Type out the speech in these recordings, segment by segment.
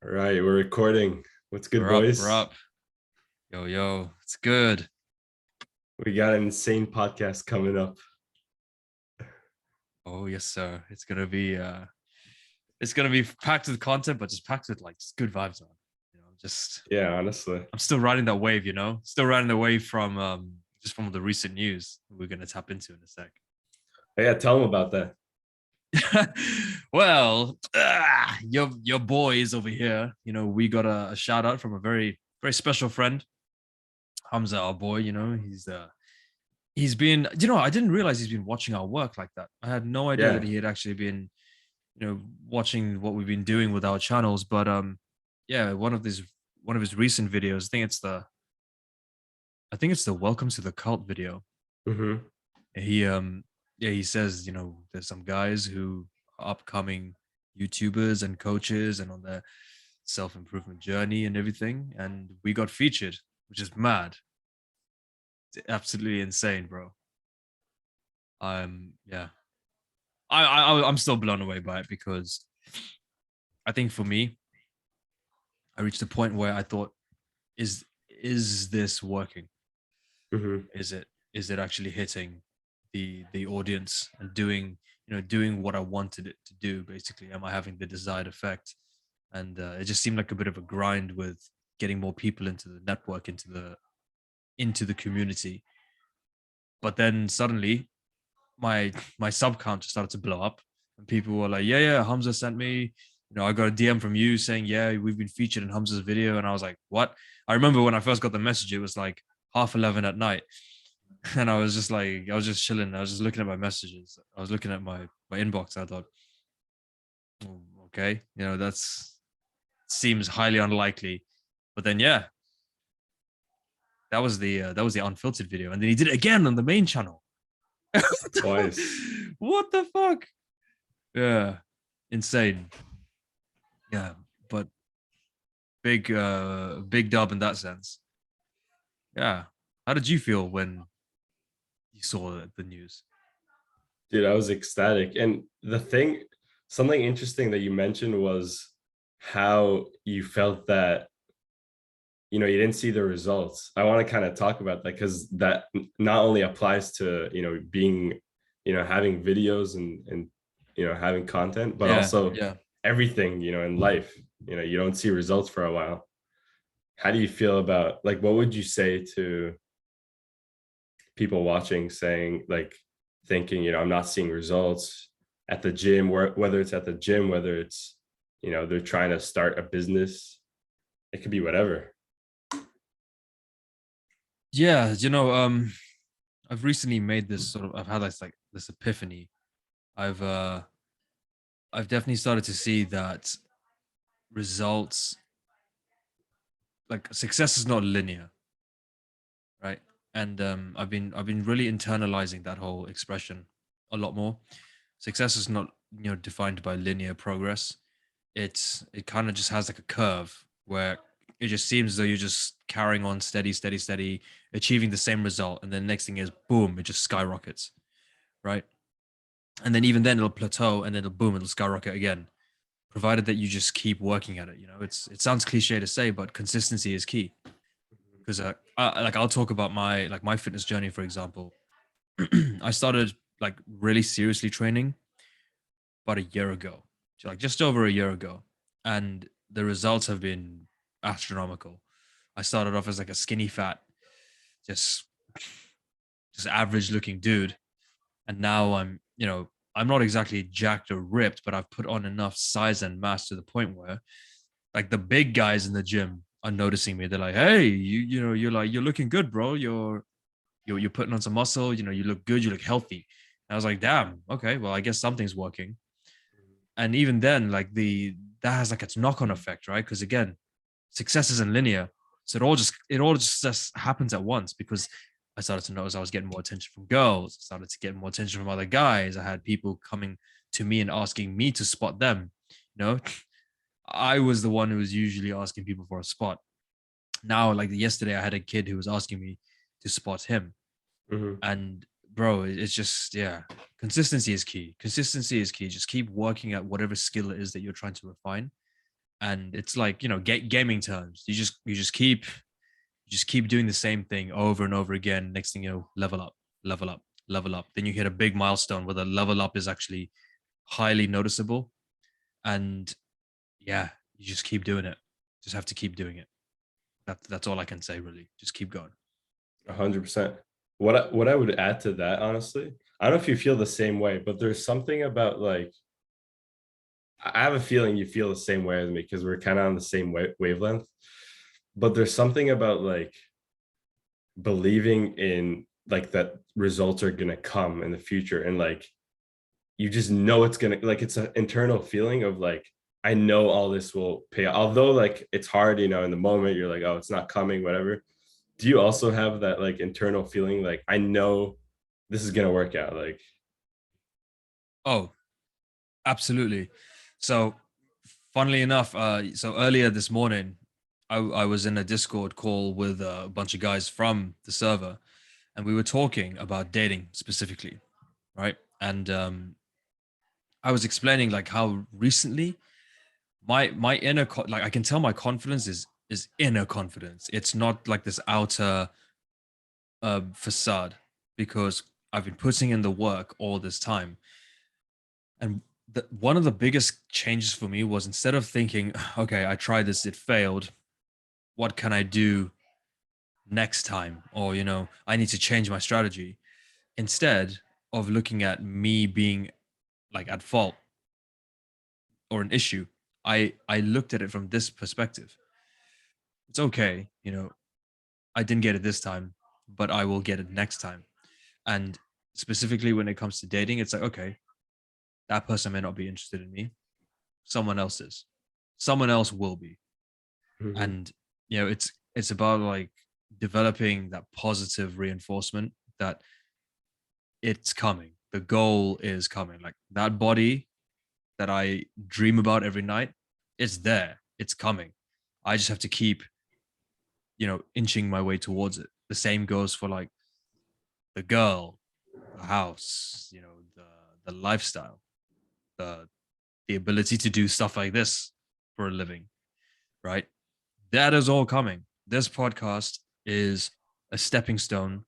All right, we're recording. What's good, We're up, we're boys? up. Yo, yo, it's good. We got an insane podcast coming up. Oh, yes, sir. It's gonna be packed with content, but just packed with like just good vibes on. Just Yeah, honestly. I'm still riding that wave, Still riding the wave from just from the recent news we're gonna tap into in a sec. Yeah, tell them about that. Well, your boys over here, we got a shout out from a very, very special friend, Hamza, our boy, he's been, I didn't realize he's been watching our work like that. I had no idea that Yeah. he had actually been, watching what we've been doing with our channels. But yeah, one of his recent videos, I think it's the Welcome to the Cult video. Mm-hmm. He yeah, he says, there's some guys who are upcoming YouTubers and coaches and on their self-improvement journey and everything. And we got featured, which is mad. It's absolutely insane, bro. Yeah. I'm still blown away by it because I think for me, I reached a point where I thought, is this working? Mm-hmm. Is it actually hitting the audience and doing what I wanted it to do? Basically, am I having the desired effect? And it just seemed like a bit of a grind with getting more people into the network, into the community. But then suddenly, my sub count just started to blow up, and people were like, yeah, Hamza sent me, I got a DM from you saying, yeah, we've been featured in Hamza's video. And I was like, what? I remember when I first got the message, it was like 11:30 at night. And I was just like, I was just chilling, I was just looking at my messages, I was looking at my inbox. I thought, "Oh, okay, that's seems highly unlikely." But then yeah, that was the unfiltered video, and then he did it again on the main channel. Twice. What the fuck? Yeah, insane. Yeah, but big dub in that sense. Yeah. How did you feel when you saw the news? Dude, I was ecstatic. And something interesting that you mentioned was how you felt that, you didn't see the results. I want to kind of talk about that because that not only applies to, being, having videos and having content, but Yeah, also yeah. everything, in life. You don't see results for a while. How do you feel about, like, what would you say to people watching saying, like, thinking, I'm not seeing results at the gym, whether it's at the gym, whether it's, they're trying to start a business, it could be whatever. Yeah, I've recently made this sort of I've had this epiphany. I've uh I've definitely started to see that results, like success is not linear, right? And I've been really internalizing that whole expression a lot more. Success is not, defined by linear progress. It kind of just has like a curve where it just seems as though you're just carrying on steady, steady, steady, achieving the same result, and then next thing is boom, it just skyrockets, right? And then even then it'll plateau, and then it'll boom, it'll skyrocket again, provided that you just keep working at it. It sounds cliche to say, but consistency is key. Because like I'll talk about my fitness journey, for example. I started like really seriously training about a year ago, like just over a year ago, and the results have been astronomical. I started off as like a skinny fat, just just average looking dude, and now I'm not exactly jacked or ripped, but I've put on enough size and mass to the point where like the big guys in the gym are noticing me. They're like, "Hey, you're looking good, bro. You're putting on some muscle. You look good. You look healthy." And I was like, "Damn, okay. Well, I guess something's working." And even then, like that has like its knock-on effect, right? Because again, success isn't linear, so it all just happens at once. Because I started to notice I was getting more attention from girls. I started to get more attention from other guys. I had people coming to me and asking me to spot them. You know, I was the one who was usually asking people for a spot. Now, like yesterday, I had a kid who was asking me to spot him. Mhm. And bro, it's just, yeah, consistency is key. Consistency is key. Just keep working at whatever skill it is that you're trying to refine. And it's like, gaming terms. You just keep doing the same thing over and over again. Next thing you know, level up, level up, level up. Then you hit a big milestone where the level up is actually highly noticeable. And yeah, you just keep doing it. Just have to keep doing it. That's all I can say, really. Just keep going. 100%. What I would add to that, honestly, I don't know if you feel the same way, but there's something about like I have a feeling you feel the same way as me because we're kind of on the same wavelength. But there's something about like believing in like that results are gonna come in the future, and like you just know it's gonna, like it's an internal feeling of like I know all this will pay, although like it's hard, in the moment you're like, oh, it's not coming, whatever. Do you also have that like internal feeling like I know this is gonna work out? Like, Oh, absolutely. So, funnily enough, so earlier this morning, I was in a Discord call with a bunch of guys from the server, and we were talking about dating specifically, right? And I was explaining like how recently my like I can tell my confidence is inner confidence. It's not like this outer facade, because I've been putting in the work all this time. And one of the biggest changes for me was, instead of thinking, okay, I tried this, it failed. What can I do next time? Or, I need to change my strategy. Instead of looking at me being like at fault or an issue, I looked at it from this perspective. It's okay, I didn't get it this time, but I will get it next time. And specifically when it comes to dating, it's like, okay, that person may not be interested in me. Someone else is. Someone else will be. mhm. And it's about like developing that positive reinforcement that it's coming. The goal is coming. Like that body that I dream about every night, it's there. It's coming. I just have to keep, inching my way towards it. The same goes for like the girl, the house, the lifestyle, the the ability to do stuff like this for a living, right? That is all coming. This podcast is a stepping stone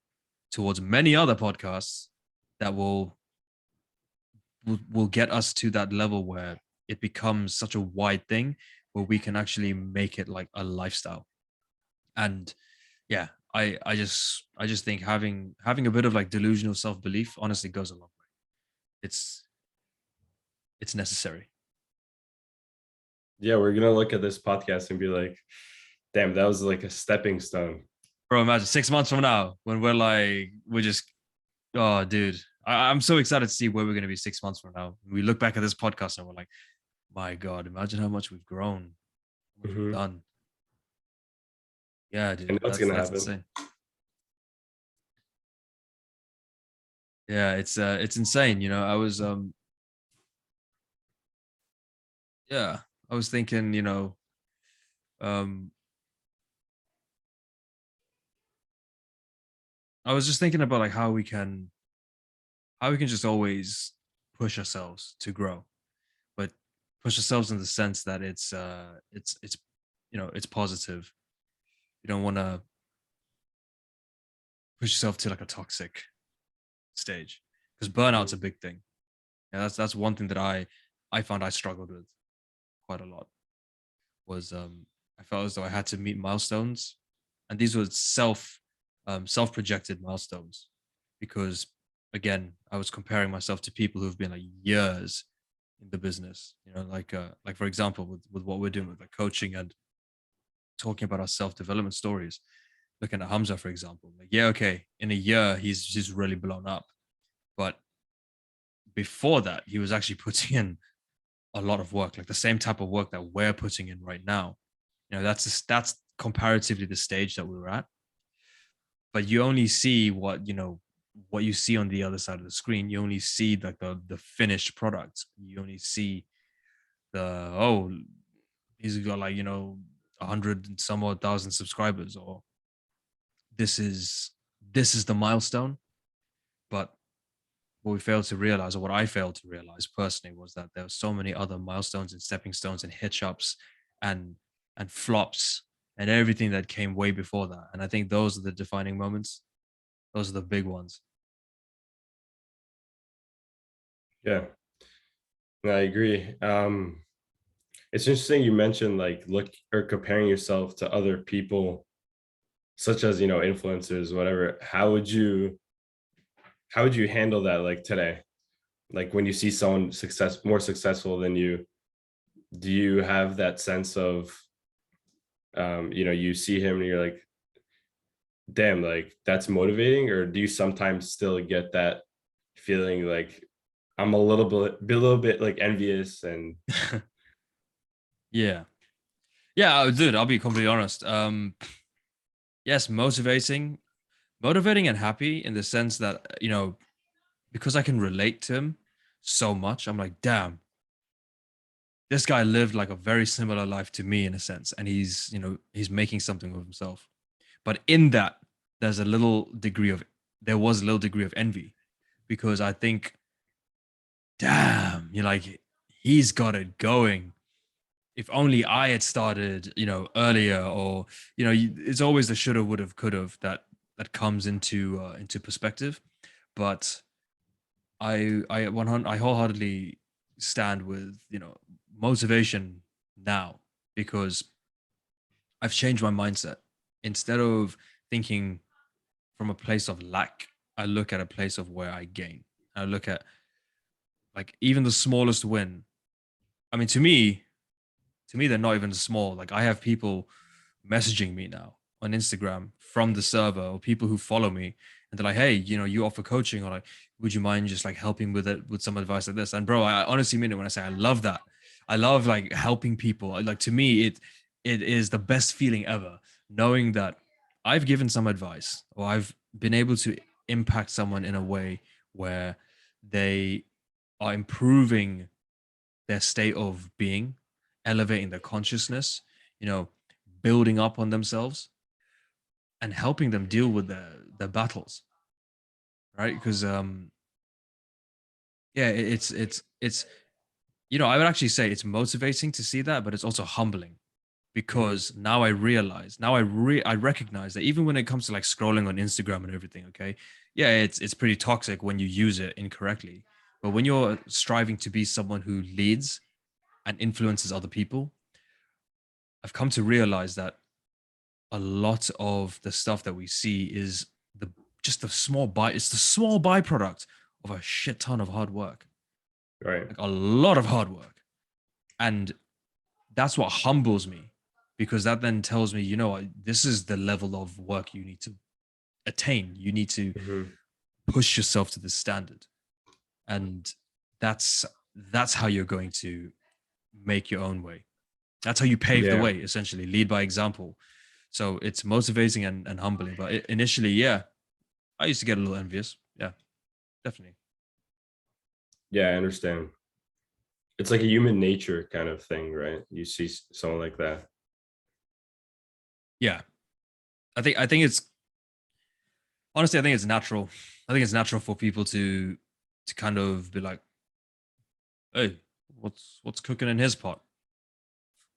towards many other podcasts that will get us to that level where it becomes such a wide thing where we can actually make it like a lifestyle. And yeah, I just think having a bit of like delusional self-belief honestly goes a long way. It's it's necessary. Yeah, we're gonna look at this podcast and be like, damn, that was like a stepping stone. Bro, imagine 6 months from now when we're just, oh dude. I'm so excited to see where we're gonna be 6 months from now. We look back at this podcast and we're like, my God, imagine how much we've grown, how much we've Mhm. done. Yeah, I know dude. it's That's gonna that's happen. insane. Yeah, it's insane. Yeah, I was thinking, um I was just thinking about like how we can just always push ourselves to grow, but push ourselves in the sense that it's positive. You don't want to push yourself to like a toxic stage, because burnout's Mhm. a big thing. Yeah, that's one thing that I found I struggled with quite a lot. Was I felt as though I had to meet milestones, and these were self projected milestones, because again I was comparing myself to people who've been like years in the business. Like for example with what we're doing with like coaching and talking about our self development stories. Looking at Hamza, for example, like yeah, okay, in a year he's really blown up, but before that he was actually putting in a lot of work, like the same type of work that we're putting in right now. That's comparatively the stage that we were at. But you only see what you see on the other side of the screen. You only see like the finished product. You only see the, oh, he's got like 100 and some odd thousand subscribers, or this is the milestone. But what we failed to realize, or what I failed to realize personally, was that there were so many other milestones and stepping stones and hitch ups and flops and everything that came way before that. And I think those are the defining moments. Those are the big ones. Yeah, I agree. It's interesting you mentioned like look or comparing yourself to other people, such as influencers, whatever. How would you handle that like today? Like when you see someone more successful than you, do you have that sense of you see him and you're like, damn, like that's motivating? Or do you sometimes still get that feeling like I'm a little bit like envious and Yeah. Yeah, dude, I'll be completely honest. Yes, motivating and happy in the sense that, because I can relate to him so much, I'm like, damn, this guy lived like a very similar life to me in a sense. And he's making something of himself. But in that, there's a little degree of, there was a little degree of envy because I think, damn, you're like, he's got it going. If only I had started, earlier, or it's always the shoulda, woulda, coulda that comes into perspective. But I wholeheartedly stand with motivation now because I've changed my mindset. Instead of thinking from a place of lack, I look at a place of where I gain. I look at like even the smallest win. I mean, to me they're not even small. Like I have people messaging me now on Instagram from the server, or people who follow me, and they're like, hey, you offer coaching, or like, would you mind just like helping with it with some advice like this? And bro, I honestly mean it when I say I love that. I love like helping people. Like to me, it is the best feeling ever, knowing that I've given some advice or I've been able to impact someone in a way where they are improving their state of being, elevating their consciousness, you know, building up on themselves and helping them deal with their battles, right? Because yeah, it's I would actually say it's motivating to see that, but it's also humbling Mhm. because now I realize, I recognize that even when it comes to like scrolling on Instagram and everything, okay, yeah, it's pretty toxic when you use it incorrectly. But when you're striving to be someone who leads and influences other people, I've come to realize that a lot of the stuff that we see is the just a small it's the small byproduct of a shit ton of hard work, Right. like a lot of hard work. And that's what humbles me because that then tells me, this is the level of work you need to attain. You need to Mhm. push yourself to this standard. And that's how you're going to make your own way. That's how you pave the Yeah. way, essentially, lead by example. So it's motivating and humbling. But initially, yeah, I used to get a little envious. Yeah, definitely. Yeah, I understand. It's like a human nature kind of thing, right? You see someone like that. Yeah, I think it's honestly, I think it's natural. I think it's natural for people to kind of be like, hey, what's cooking in his pot?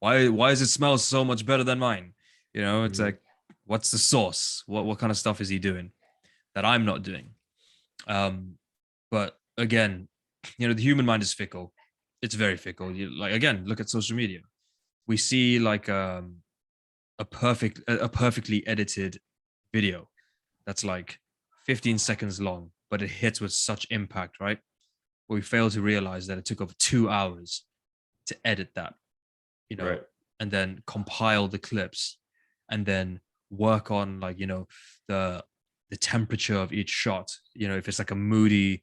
Why does it smell so much better than mine? It's Mhm. like, what's the sauce? What kind of stuff is he doing that I'm not doing? But again, the human mind is fickle. It's very fickle. Like again, look at social media. We see like a perfectly edited video that's like 15 seconds long, but it hits with such impact, right? But we fail to realize that it took over 2 hours to edit that, you know, Right. and then compile the clips and then work on like, the temperature of each shot. If it's like a moody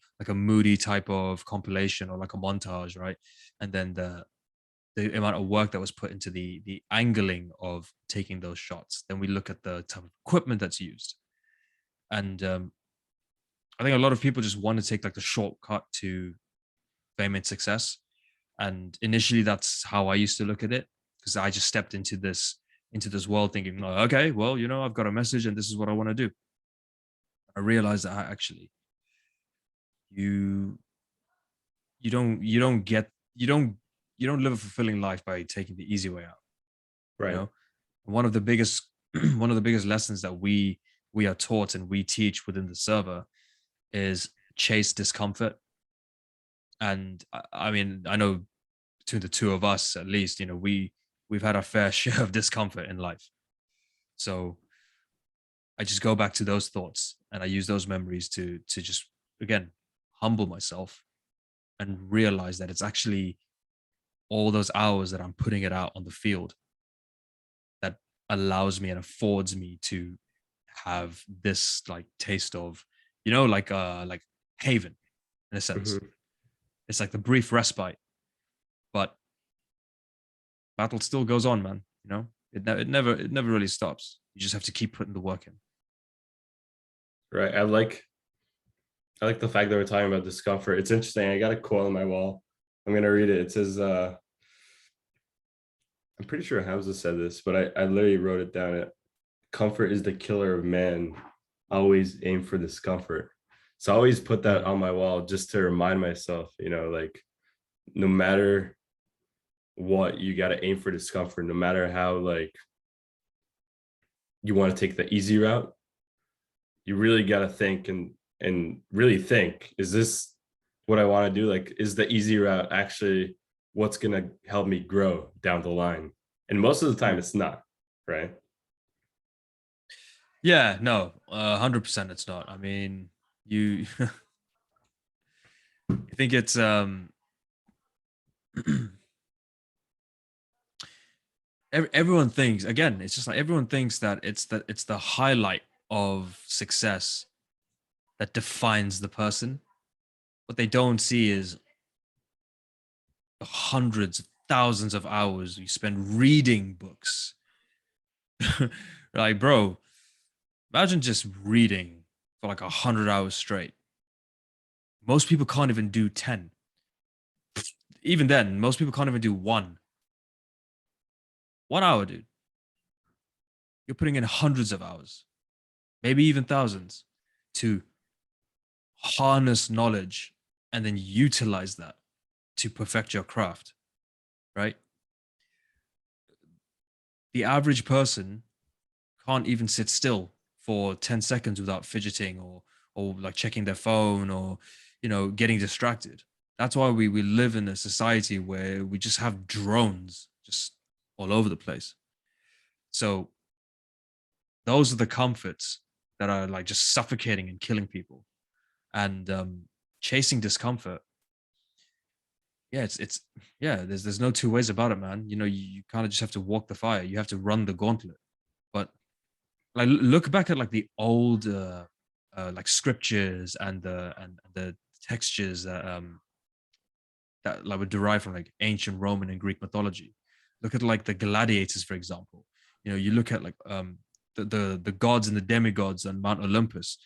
type of compilation or like a montage, right? And then the amount of work that was put into the angling of taking those shots. Then we look at the type of equipment that's used. And I think a lot of people just want to take like the shortcut to fame and success. And initially that's how I used to look at it because I just stepped into this world thinking, "Oh, okay, well, I've got a message and this is what I want to do." I realized that actually you you don't get you don't live a fulfilling life by taking the easy way out. you Right. know. One of the biggest one of the biggest lessons that we are taught and we teach within the server is chase discomfort. And I mean, I know between the two of us, at least, you know, we've had our fair share of discomfort in life. So I just go back to those thoughts and I use those memories to just, again, humble myself and realize that it's actually all those hours that I'm putting it out on the field that allows me and affords me to have this like taste of, you know, like haven in a sense. Hmm. It's like the brief respite, but battle still goes on, man. You know, it never really stops. You just have to keep putting the work in. Right. I like the fact that we're talking about discomfort. It's interesting. I got a quote on my wall. I'm gonna read it. It says, I'm pretty sure Hamza said this, but I literally wrote it down. Comfort is the killer of man. Always aim for discomfort. So I always put that Mm. on my wall just to remind myself, like no matter what, you got to aim for discomfort, no matter how like you want to take the easy route. You really got to think and really think, is this what I want to do? Like, is the easy route actually what's going to help me grow down the line? And most of the time Mm. it's not, right? Yeah, no, 100% it's not. I mean, you you think it's everyone thinks, again, it's just like everyone thinks that it's the highlight of success that defines the person. What they don't see is the hundreds, thousands of hours you spend reading books. Like, bro, imagine just reading for like 100 hours straight. Most people can't even do 10. Even then, most people can't even do 1 hour, dude. You're putting in hundreds of hours, maybe even thousands, to harness knowledge and then utilize that to perfect your craft, right? The average person can't even sit still for 10 seconds without fidgeting or like checking their phone or getting distracted. That's why we live in a society where we just have drones just all over the place. So those are the comforts that are like just suffocating and killing people. And chasing discomfort, yeah, it's yeah, there's no two ways about it, man. You kind of just have to walk the fire. You have to run the gauntlet. But like look back at like the old like scriptures and the textures that like would derive from like ancient Roman and Greek mythology. Look at like the gladiators, for example. You look at like the gods and the demigods on Mount Olympus.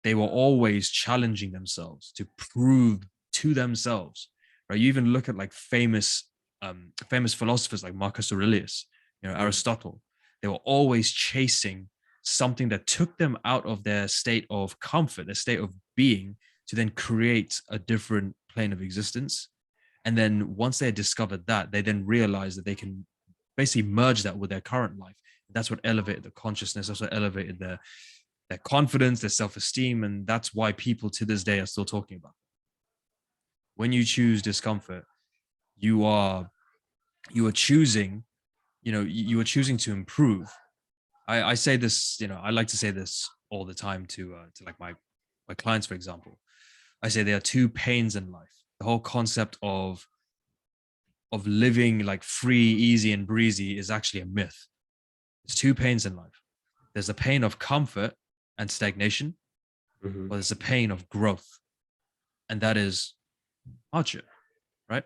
They were always challenging themselves to prove to themselves. Right? You even look at like famous philosophers like Marcus Aurelius, Mm. Aristotle. They were always chasing something that took them out of their state of comfort, their state of being, to then create a different plane of existence. And then once they had discovered that, they then realized that they can basically merge that with their current life. That's what elevated the consciousness. That's what elevated their confidence, their self-esteem, and that's why people to this day are still talking about it. When you choose discomfort, you are you are choosing, you are choosing to improve. I say this, I like to say this all the time to like my clients, for example. I say there are two pains in life. The whole concept of living like free, easy, and breezy is actually a myth. There's two pains in life. There's the pain of comfort and stagnation, Hmm. but there's the pain of growth, and that is hardship, right?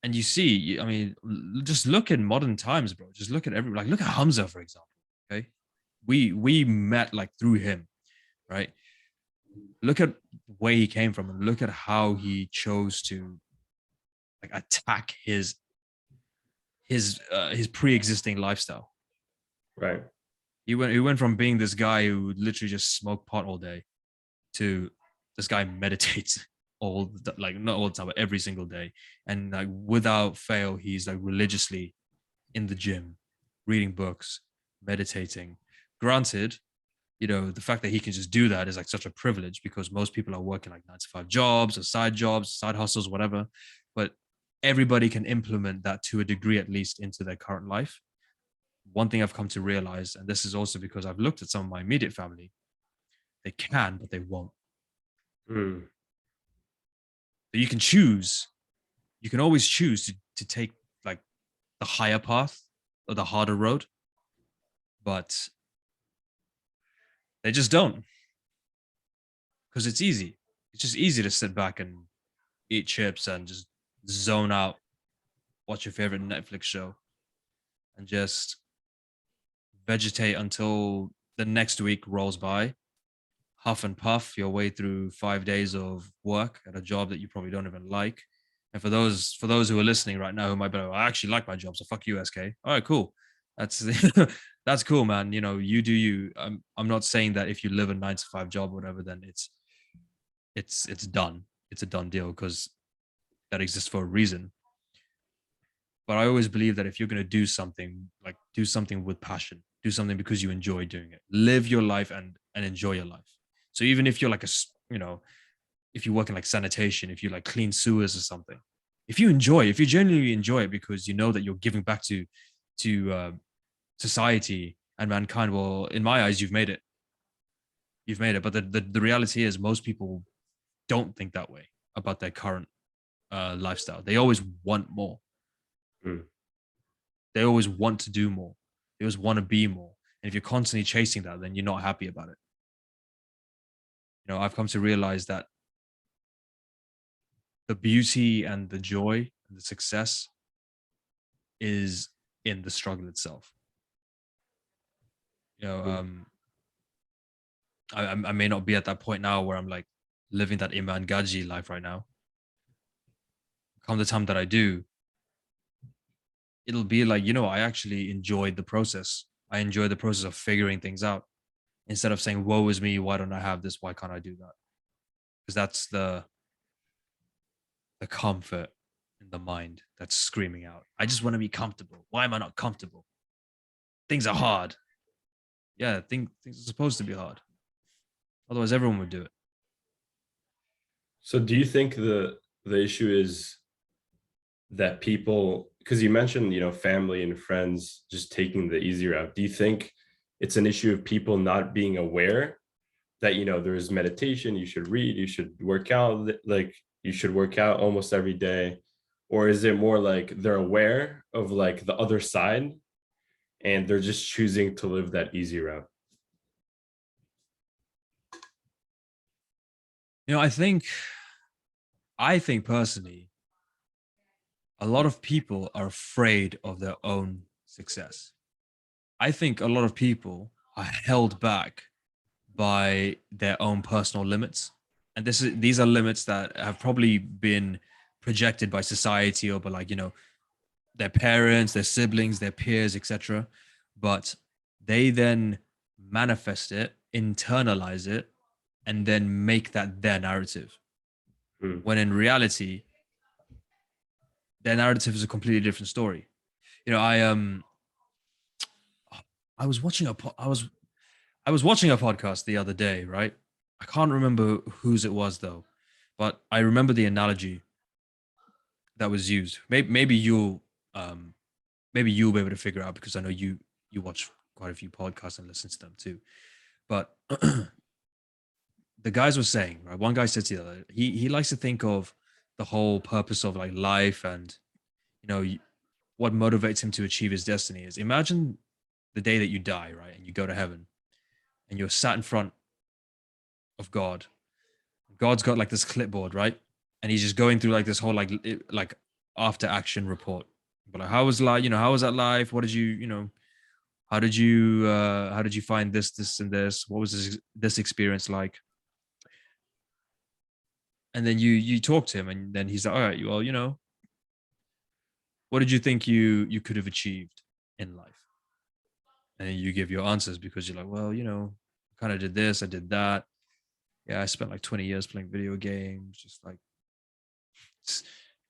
And you see, I mean, just look in modern times, bro. Just look at look at Hamza, for example. Okay, we met like through him, right? Look at where he came from, and look at how he chose to like attack his pre-existing lifestyle. Right. He went from being this guy who literally just smoked pot all day to this guy meditates like not all the time, but every single day, and like without fail, he's like religiously in the gym, reading books, meditating. Granted, the fact that he can just do that is like such a privilege because most people are working like 9 to 5 jobs or jobs, side hustles, whatever. But everybody can implement that to a degree, at least into their current life. One thing I've come to realize, and this is also because I've looked at some of my immediate family, they can, but they won't. Mm. So you can choose, you can always choose to take like the higher path or the harder road, but they just don't because it's easy. It's just easy to sit back and eat chips and just zone out, watch your favorite Netflix show, and just vegetate until the next week rolls by, huff and puff your way through 5 days of work at a job that you probably don't even like. And for those who are listening right now who might be like, I actually like my job, so fuck you, SK. All right, cool. That's that's cool, man. You do you. I'm not saying that if you live a 9 to 5 job or whatever, then it's done. It's a done deal because that exists for a reason. But I always believe that if you're going to do something, like do something with passion, do something because you enjoy doing it, live your life and enjoy your life. So even if you're like if you work in like sanitation, if you like clean sewers or something, if you genuinely enjoy it because you know that you're giving back to society and mankind, well, in my eyes, you've made it. You've made it. But the reality is, most people don't think that way about their current lifestyle. They always want more. Mm. They always want to do more. They always want to be more. And if you're constantly chasing that, then you're not happy about it. I've come to realize that the beauty and the joy and the success is in the struggle itself. You know, Mm. um, I may not be at that point now where I'm like living that Iman Gaji life right now. Come the time that I do, it'll be like, I actually enjoyed the process. I enjoy the process of figuring things out instead of saying, woe is me, why don't I have this? Why can't I do that? Because that's the comfort in the mind that's screaming out. I just want to be comfortable. Why am I not comfortable? Things are hard. Yeah, things are supposed to be hard. Otherwise, everyone would do it. So do you think the issue is that people, because you mentioned, family and friends just taking the easy route, do you think it's an issue of people not being aware that, there's meditation, you should read, you should work out, like you should work out almost every day? Or is it more like they're aware of like the other side and they're just choosing to live that easy route? I think personally, a lot of people are afraid of their own success. I think a lot of people are held back by their own personal limits. And these are limits that have probably been projected by society or by like, their parents, their siblings, their peers, etc. But they then manifest it, internalize it, and then make that their narrative. Hmm. When in reality, their narrative is a completely different story. I was watching I was watching a podcast the other day, right? I can't remember whose it was though, but I remember the analogy that was used. Um, maybe you'll be able to figure out because I know you watch quite a few podcasts and listen to them too. But the guys were saying, right? One guy said to the other, he likes to think of the whole purpose of like life and you know what motivates him to achieve his destiny is imagine the day that you die, right, and you go to heaven and you're sat in front of God. God's got like this clipboard, right? And he's just going through like this whole like after action report. But like, how was life? How was that life? What did how did you find this, and this? What was this experience like? And then you talk to him, and then he's like, all right, well, what did you think you could have achieved in life? And then you give your answers because you're like, well, I kind of did this, I did that. Yeah, I spent like 20 years playing video games, just like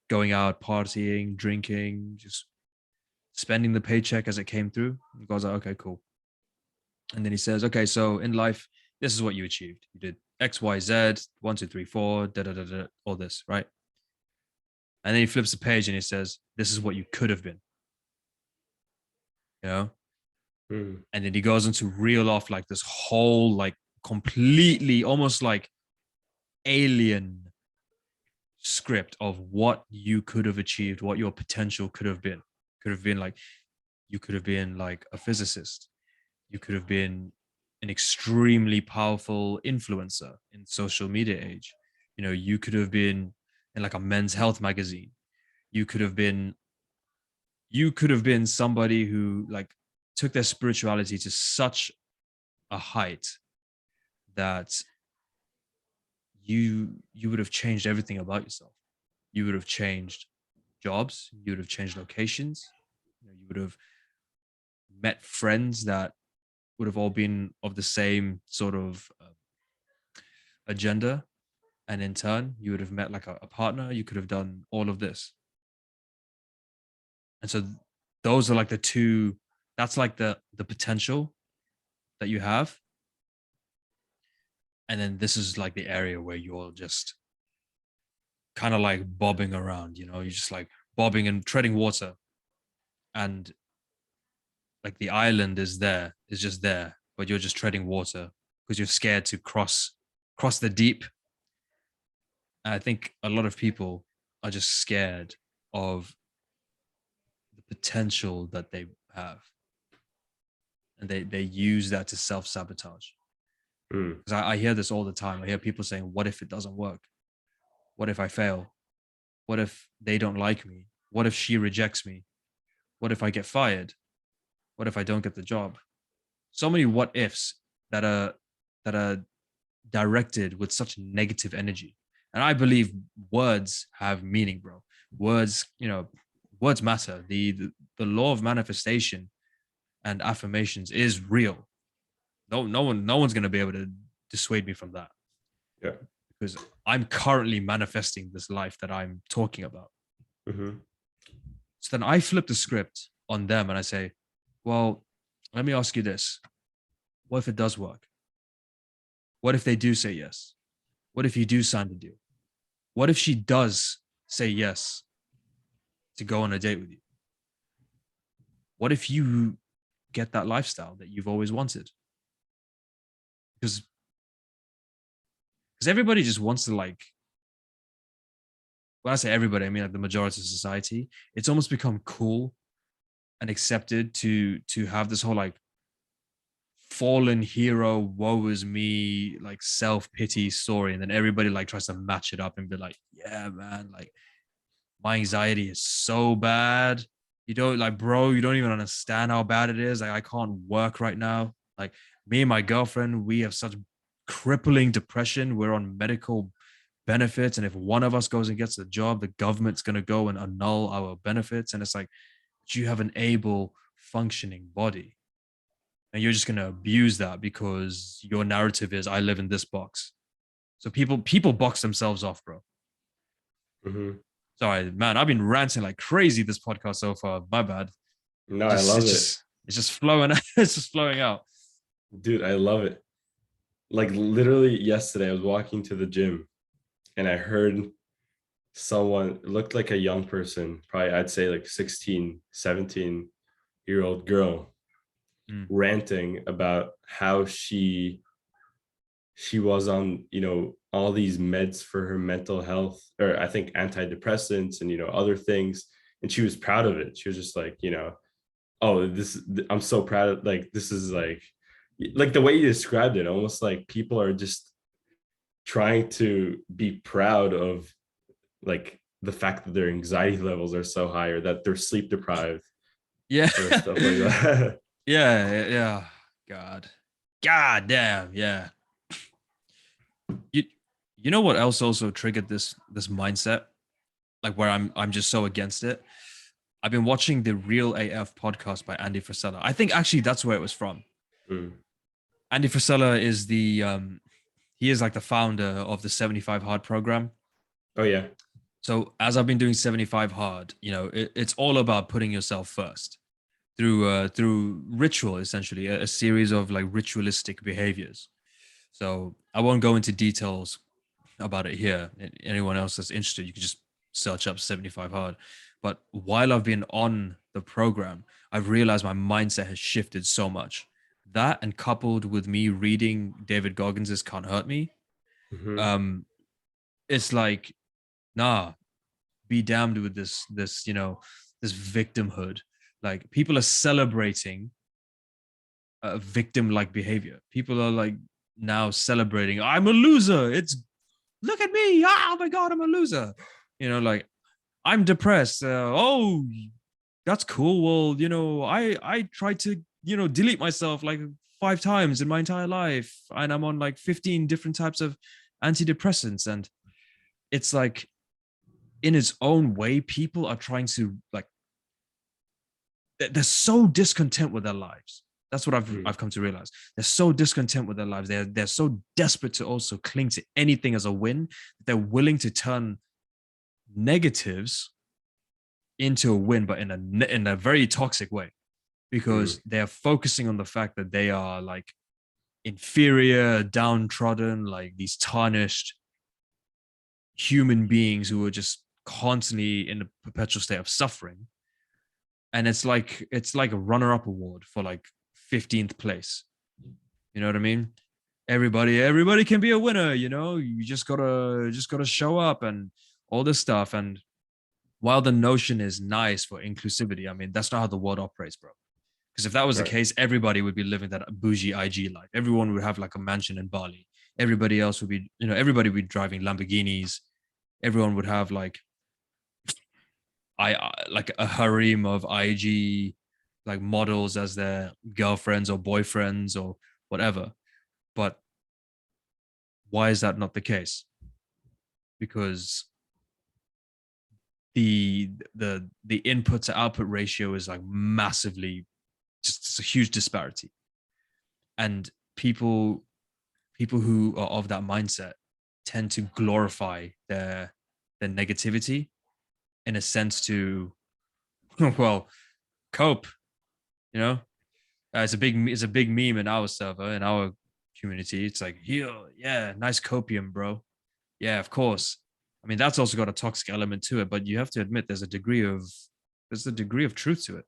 going out, partying, drinking, just spending the paycheck as it came through. The guy's like, okay, cool. And then he says, okay, so in life, this is what you achieved. You did X, Y, Z, 1, 2, 3, 4, da da da da, all this, right? And then he flips the page and he says, this is what you could have been. You know? Mm. And then he goes on to reel off like this whole, like completely almost like alien script of what you could have achieved, what your potential could have been. Could have been like, you could have been like a physicist. You could have been an extremely powerful influencer in social media age. You know, you could have been in like a men's health magazine. You could have been somebody who like took their spirituality to such a height that you would have changed everything about yourself. You would have changed jobs, you would have changed locations, you would have met friends that would have all been of the same sort of agenda, and in turn you would have met like a partner. You could have done all of this. And so those are like the two, that's like the potential that you have. And then this is like the area where you're just kind of like bobbing around, you're just like bobbing and treading water. And like the island is just there, but you're just treading water because you're scared to cross the deep. And I think a lot of people are just scared of the potential that they have, and they use that to self-sabotage. Mm. Because I hear this all the time. I hear people saying, what if it doesn't work? What if I fail? What if they don't like me? What if she rejects me? What if I get fired? What if I don't get the job? So many what ifs that are directed with such negative energy. And I believe words have meaning, bro. Words, words matter. The law of manifestation and affirmations is real. No one's gonna be able to dissuade me from that. Yeah. Because I'm currently manifesting this life that I'm talking about. Mm-hmm. So then I flip the script on them and I say, well, let me ask you this. What if it does work? What if they do say yes? What if you do sign the deal? What if she does say yes to go on a date with you? What if you get that lifestyle that you've always wanted? Because everybody just wants to, like, when I say everybody, I mean like the majority of society. It's almost become cool and accepted to have this whole like fallen hero, woe is me, like self-pity story. And then everybody like tries to match it up and be like, yeah, man, like my anxiety is so bad. You don't like, bro, you don't even understand how bad it is. Like, I can't work right now. Like, me and my girlfriend, we have such crippling depression. We're on medical benefits. And if one of us goes and gets a job, the government's going to go and annul our benefits. And it's like, you have an able functioning body. And you're just going to abuse that because your narrative is, I live in this box. So people box themselves off, bro. Mm-hmm. Sorry, man. I've been ranting like crazy this podcast so far. My bad. No, I love it. It's just flowing. It's just flowing out. Dude, I love it. Like literally yesterday, I was walking to the gym and I heard someone, it looked like a young person, probably I'd say like 16, 17-year-old girl, ranting about how she was on, all these meds for her mental health, or I think antidepressants and, other things. And she was proud of it. She was just like, oh, I'm so proud of, like, this is like the way you described it, almost like people are just trying to be proud of like the fact that their anxiety levels are so high or that they're sleep deprived. Yeah. Or stuff like that. Yeah. God damn. Yeah. You know what else also triggered this mindset? Like where I'm just so against it. I've been watching the Real AF podcast by Andy Frisella. I think actually that's where it was from. Mm. Andy Frisella is he is like the founder of the 75 Hard program. Oh yeah. So as I've been doing 75 Hard, it's all about putting yourself first. through ritual, essentially a series of like ritualistic behaviors. So I won't go into details about it here. Anyone else that's interested, you can just search up 75 hard. But while I've been on the program, I've realized my mindset has shifted so much. That, and coupled with me reading David Goggins's Can't Hurt Me, Hmm. um, it's like, nah, be damned with this, this victimhood. Like, people are celebrating victim like behavior. People are like now celebrating, I'm a loser. It's, look at me. Ah, oh my God, I'm a loser. Like, I'm depressed. Oh, that's cool. Well, I tried to, delete myself like 5 times in my entire life. And I'm on like 15 different types of antidepressants. And it's like, in its own way, people are trying to like, they're so discontent with their lives. That's what I've come to realize. They're so discontent with their lives. They're so desperate to also cling to anything as a win that they're willing to turn negatives into a win, but in a very toxic way, because they're focusing on the fact that they are like inferior, downtrodden, like these tarnished human beings who are just constantly in a perpetual state of suffering. And it's like a runner-up award for like 15th place. You know what I mean? Everybody can be a winner. You just gotta show up and all this stuff. And while the notion is nice for inclusivity, I mean, that's not how the world operates, bro. Because if that was the Right. case, everybody would be living that bougie IG life. Everyone would have like a mansion in Bali. Everybody else would be, everybody would be driving Lamborghinis. Everyone would have like like a harem of IG like models as their girlfriends or boyfriends or whatever. But why is that not the case? Because the input to output ratio is like massively, just a huge disparity. And people who are of that mindset tend to glorify their negativity in a sense to well, cope. you know it's a big meme in our server, in our community. It's like, yeah, nice copium, bro. Yeah, of course. I mean, that's also got a toxic element to it, but you have to admit there's a degree of truth to it.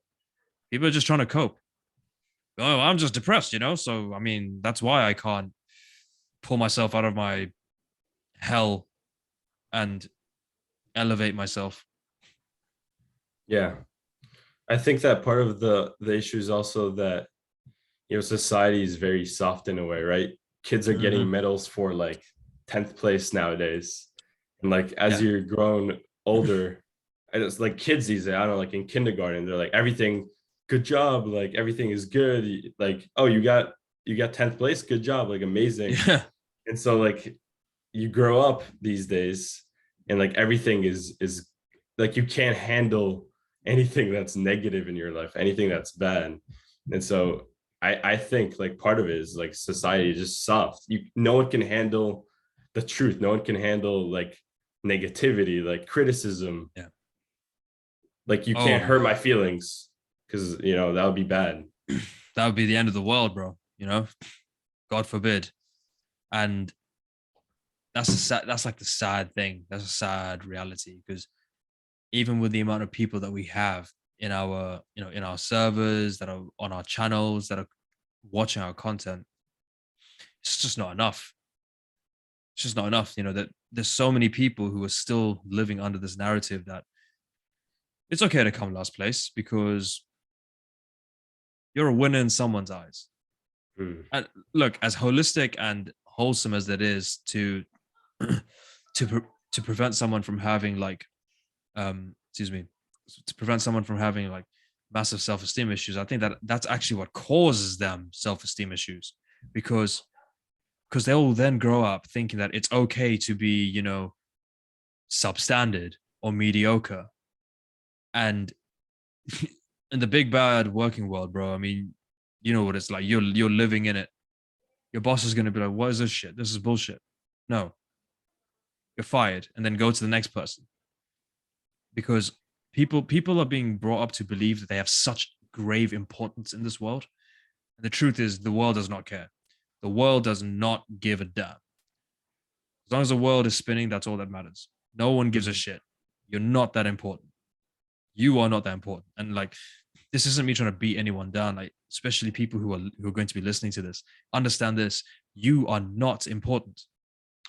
People are just trying to cope. Oh, I'm just depressed, so I mean, that's why I can't pull myself out of my hell and elevate myself. Yeah. I think that part of the issue is also that, society is very soft in a way, right? Kids are getting Mm-hmm. medals for like 10th place nowadays. And like as Yeah. you're grown older, and it's like kids these days, I don't know, like in kindergarten, they're like, everything, good job, like everything is good. Like, oh, you got 10th place, good job, like amazing. Yeah. And so like you grow up these days and like everything is like you can't handle anything that's negative in your life, anything that's bad. And so I think like part of it is like society is just soft. No one can handle the truth. No one can handle like negativity, like criticism. Yeah. Like you can't Oh, hurt my feelings because that would be bad. that would be the end of the world, bro. God forbid. And that's like the sad thing. That's a sad reality, because even with the amount of people that we have in our servers, that are on our channels, that are watching our content, it's just not enough. It's just not enough. That there's so many people who are still living under this narrative that it's okay to come last place because you're a winner in someone's eyes. Hmm. And look, as holistic and wholesome as that is to to prevent someone from having like excuse me, to prevent someone from having like massive self-esteem issues, I think that that's actually what causes them self-esteem issues, because they'll then grow up thinking that it's okay to be substandard or mediocre. And in the big bad working world, bro, I mean, you know what it's like. You're living in it. Your boss is going to be like, what is this shit? This is bullshit. No, you're fired, and then go to the next person, because people are being brought up to believe that they have such grave importance in this world. And the truth is, the world does not care. The world does not give a damn. As long as the world is spinning, that's all that matters. No one gives a shit. You're not that important. You are not that important. And like, this isn't me trying to beat anyone down. Like, especially people who are going to be listening to this. Understand this: you are not important.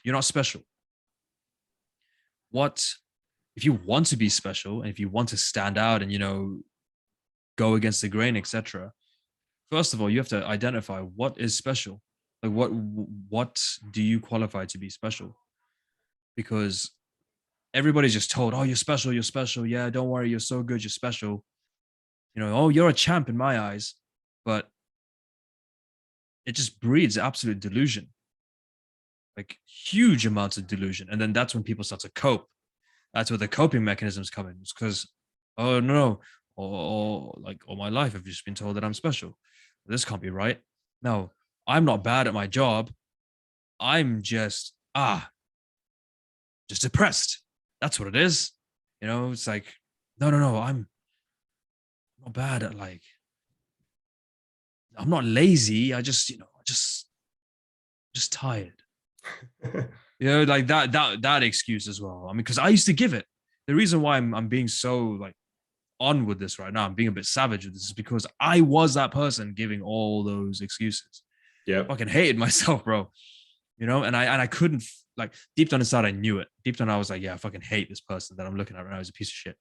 You're not special. What if you want to be special and if you want to stand out and go against the grain, etc.? First of all, you have to identify what is special. Like, what do you qualify to be special? Because everybody's just told, oh, you're special, you're special. Yeah, don't worry, you're so good, you're special. Oh, you're a champ in my eyes. But it just breeds absolute delusion, like huge amounts of delusion. And then that's when people start to cope. That's where the coping mechanisms come in. It's because, oh no, or like all my life I've just been told that I'm special. This can't be right. No, I'm not bad at my job. I'm just depressed. That's what it is. It's like, no, I'm not bad at, like, I'm not lazy. I just tired. Like that excuse as well. I mean, because I used to give it. The reason why I'm being so like on with this right now, I'm being a bit savage with this, is because I was that person giving all those excuses. Yeah. I fucking hated myself, bro. And I couldn't, like, deep down inside I knew it. Deep down I was like, yeah, I fucking hate this person that I'm looking at right now. He's a piece of shit.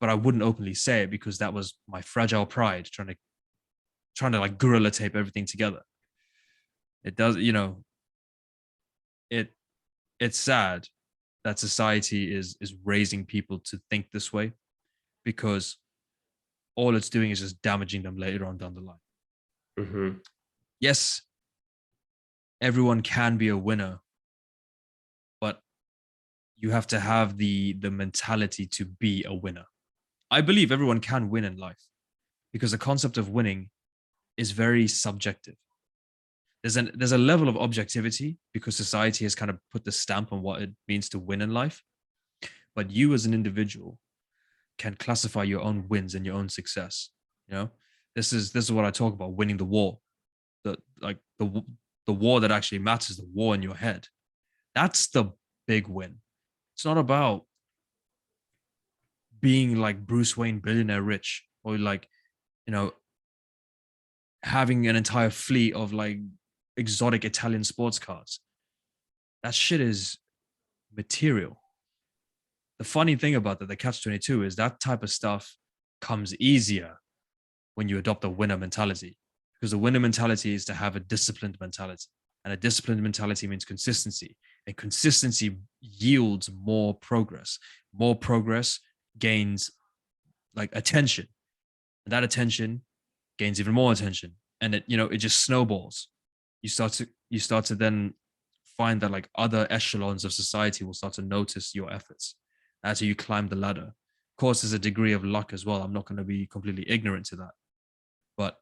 But I wouldn't openly say it because that was my fragile pride trying to like gorilla tape everything together. It does, it's sad that society is raising people to think this way, because all it's doing is just damaging them later on down the line. Mm-hmm. Yes, everyone can be a winner, but you have to have the mentality to be a winner. I believe everyone can win in life, because the concept of winning is very subjective. There's a level of objectivity because society has kind of put the stamp on what it means to win in life. But you as an individual can classify your own wins and your own success. This is what I talk about: winning the war. The war that actually matters, the war in your head. That's the big win. It's not about being like Bruce Wayne, billionaire rich, or like, having an entire fleet of like exotic Italian sports cars. That shit is material. The funny thing about that, the catch-22, is that type of stuff comes easier when you adopt a winner mentality, because the winner mentality is to have a disciplined mentality, and a disciplined mentality means consistency, and consistency yields more progress. More progress gains like attention, and that attention gains even more attention, and it just snowballs. You start to then find that like other echelons of society will start to notice your efforts as you climb the ladder. Of course, there's a degree of luck as well. I'm not going to be completely ignorant to that, but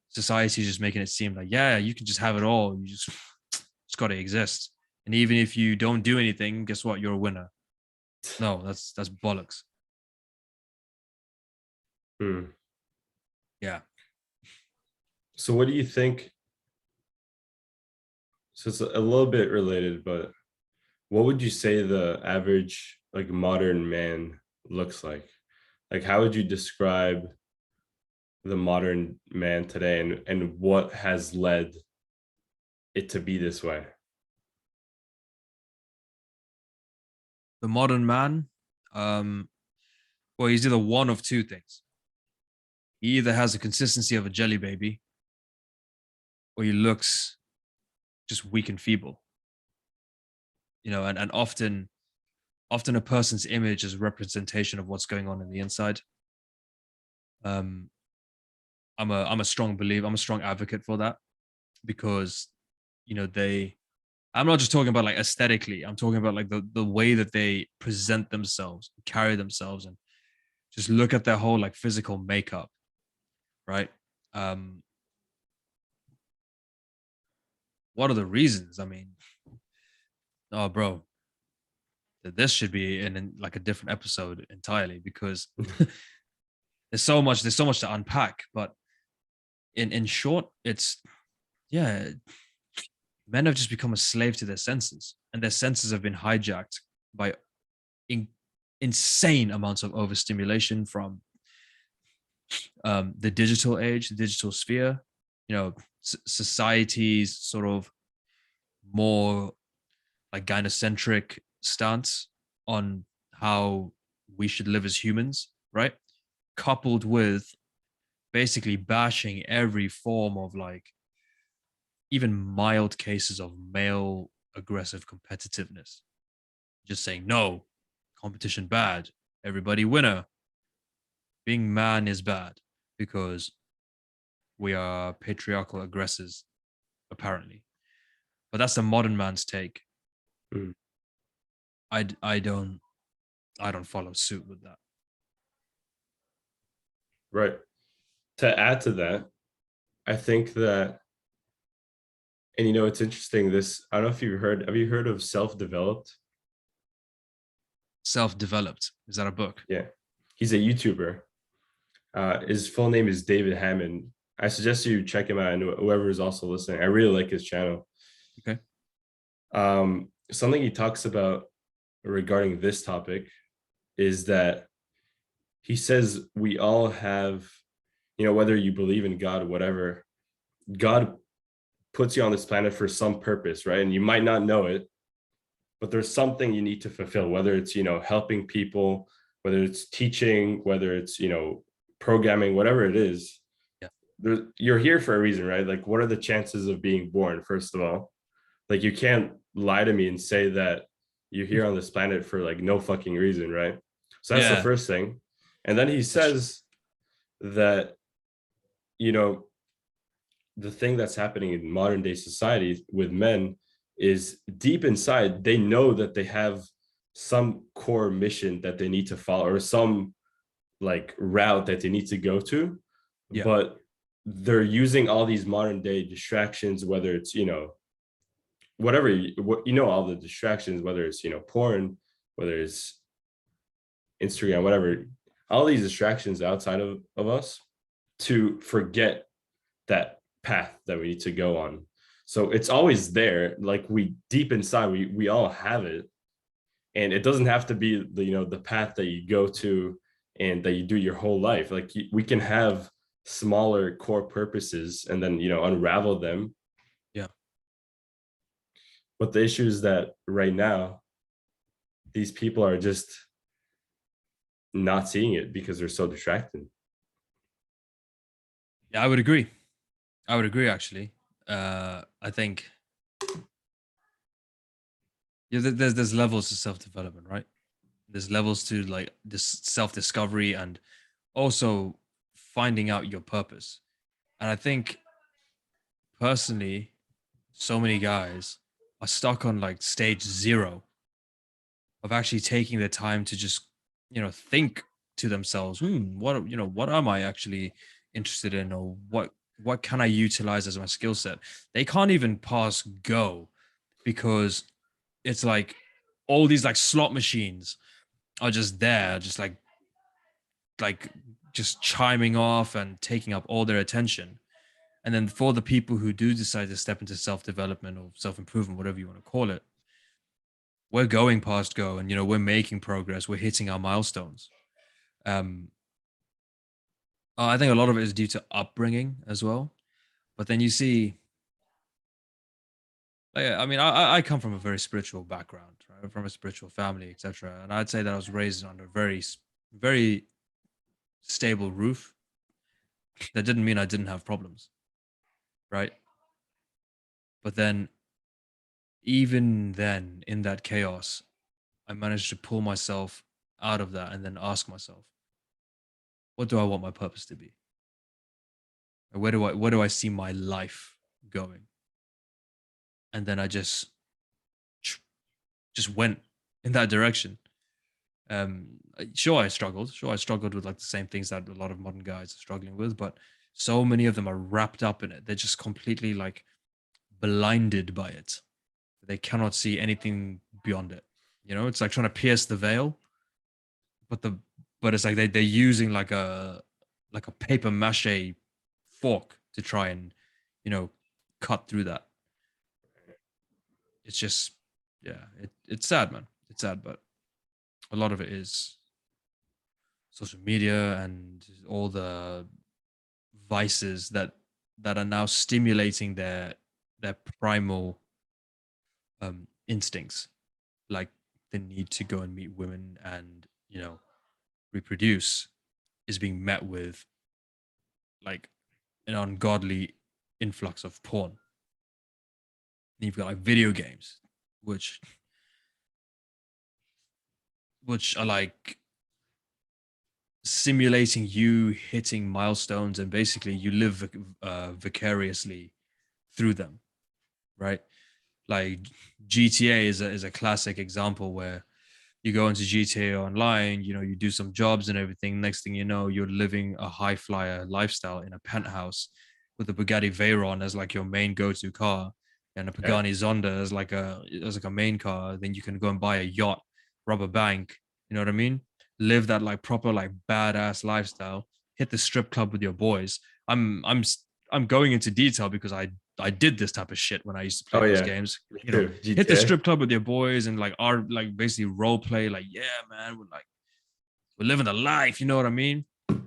society is just making it seem like, yeah, you can just have it all. You just got to exist, and even if you don't do anything, guess what? You're a winner. No, that's bollocks. Yeah. So what do you think? So it's a little bit related, but what would you say the average like modern man looks like? Like, how would you describe the modern man today, and what has led it to be this way? The modern man, well, he's either one of two things. He either has the consistency of a jelly baby, or he looks just weak and feeble. And often a person's image is a representation of what's going on in the inside. I'm a strong believer, I'm a strong advocate for that, because I'm not just talking about like aesthetically, I'm talking about like the way that they present themselves, carry themselves, and just look at their whole like physical makeup, right? What are the reasons? I mean, oh, bro, this should be in like a different episode entirely, because there's so much to unpack. But in short, it's, yeah, men have just become a slave to their senses, and their senses have been hijacked by in, insane amounts of overstimulation from the digital age, the digital sphere. You know, society's sort of more like gynocentric stance on how we should live as humans, right? Coupled with basically bashing every form of like even mild cases of male aggressive competitiveness. Just saying, no, competition bad, everybody winner. Being man is bad because we are patriarchal aggressors, apparently. But that's the modern man's take. Mm. I, I don't I don't follow suit with that. Right. To add to that, I think that, and it's interesting. This, I don't know if you've heard. Have you heard of self-developed? Self-developed. Is that a book? Yeah, he's a YouTuber. His full name is David Hammond. I suggest you check him out, and whoever is also listening. I really like his channel. Okay. Something he talks about regarding this topic is that he says we all have, whether you believe in God, whatever, God puts you on this planet for some purpose, right? And you might not know it, but there's something you need to fulfill, whether it's, helping people, whether it's teaching, whether it's, programming, whatever it is. Yeah. You're here for a reason, right? Like, what are the chances of being born, first of all? Like, you can't lie to me and say that you're here on this planet for like no fucking reason, right? So that's the Yeah. first thing. And then he says that, the thing that's happening in modern day society with men is deep inside, they know that they have some core mission that they need to follow, or some like route that they need to go to, Yeah. but they're using all these modern day distractions, whether it's, whatever, all the distractions, whether it's, porn, whether it's Instagram, whatever, all these distractions outside of us, to forget that path that we need to go on. So it's always there. Like, we deep inside, we all have it. And it doesn't have to be the path that you go to and that you do your whole life. Like, we can have smaller core purposes and then, unravel them. Yeah. But the issue is that right now, these people are just not seeing it because they're so distracted. Yeah, I would agree. I would agree, actually. I think, yeah, there's levels to self-development, right? There's levels to like this self-discovery and also finding out your purpose. And I think personally, so many guys are stuck on like stage zero of actually taking the time to just, think to themselves, what am I actually interested in, or what can I utilize as my skill set? They can't even pass go because it's like all these like slot machines are just there, just like just chiming off and taking up all their attention. And then for the people who do decide to step into self-development or self-improvement, whatever you want to call it, we're going past go, and we're making progress, we're hitting our milestones. um I think a lot of it is due to upbringing as well, but then you see, like, I mean, I come from a very spiritual background, right? I'm from a spiritual family, etc., and I'd say that I was raised under a very stable roof. That didn't mean I didn't have problems, right? But then, even then, in that chaos, I managed to pull myself out of that and then ask myself, what do I want my purpose to be? Or where do I see my life going? And then I just went in that direction. Sure, I struggled. Sure, I struggled with like the same things that a lot of modern guys are struggling with, but so many of them are wrapped up in it. They're just completely like blinded by it. They cannot see anything beyond it. It's like trying to pierce the veil, but it's like they're using like like a paper mache fork to try and, you know, cut through that. It's just, yeah, it's sad, man. It's sad, but a lot of it is social media and all the vices that are now stimulating their primal instincts, like the need to go and meet women and, you know, reproduce, is being met with like an ungodly influx of porn. And you've got like video games, which are like simulating you hitting milestones, and basically you live vicariously through them, right? Like GTA is a classic example where you go into GTA Online, you know, you do some jobs and everything. Next thing you know, you're living a high flyer lifestyle in a penthouse with a Bugatti Veyron as like your main go-to car, and a Yeah. Pagani Zonda as like a main car. Then you can go and buy a yacht, rob a bank. You know what I mean? Live that like proper like badass lifestyle. Hit the strip club with your boys. I'm going into detail because I did this type of shit when I used to play Oh those yeah, games. me You know, too. hit the GTA. strip club with your boys and like our like basically role play, like, yeah, man, we're living the life, you know what I mean? And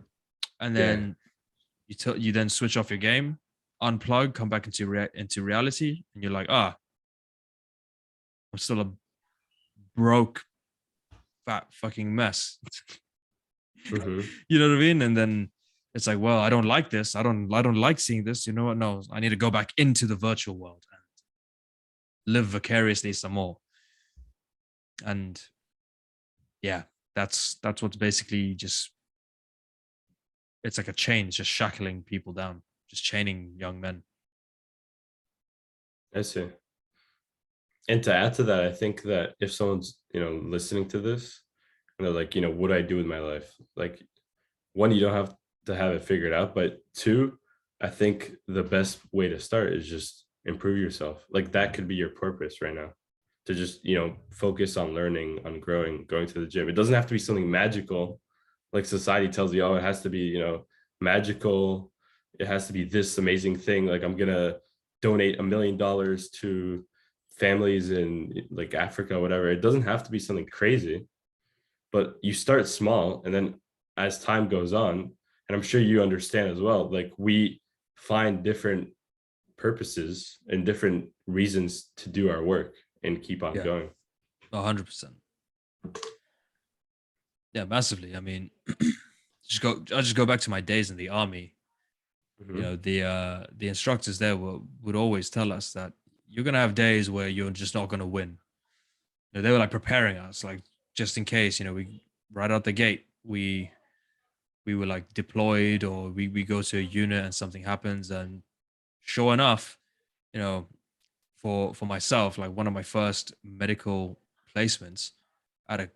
Yeah. then you then switch off your game, unplug, come back into reality, and you're like, I'm still a broke fat fucking mess. Hmm. You know what I mean? And then it's like, well, I don't like this. I don't like seeing this. You know what? No, I need to go back into the virtual world and live vicariously some more. And yeah, that's what's basically just, it's like a chain, it's just shackling people down, just chaining young men. I see. And to add to that, I think that if someone's, listening to this and they're like, what do I do with my life? Like, one, you don't have to have it figured out, but two, I think the best way to start is just improve yourself. Like that could be your purpose right now, to just, focus on learning, on growing, going to the gym. It doesn't have to be something magical like society tells you, oh, it has to be, magical. It has to be this amazing thing. Like I'm gonna donate $1 million to families in like Africa, whatever. It doesn't have to be something crazy, but you start small, and then as time goes on, and I'm sure you understand as well, like we find different purposes and different reasons to do our work and keep on Yeah, going. 100%. Yeah, massively. I mean, I'll just go back to my days in the army. You know, Hmm. the instructors there would always tell us that you're gonna have days where you're just not gonna win. You know, they were like preparing us, like just in case. You know, we right out the gate, we were like deployed, or we go to a unit and something happens, and sure enough, you know, for myself, like one of my first medical placements, I had a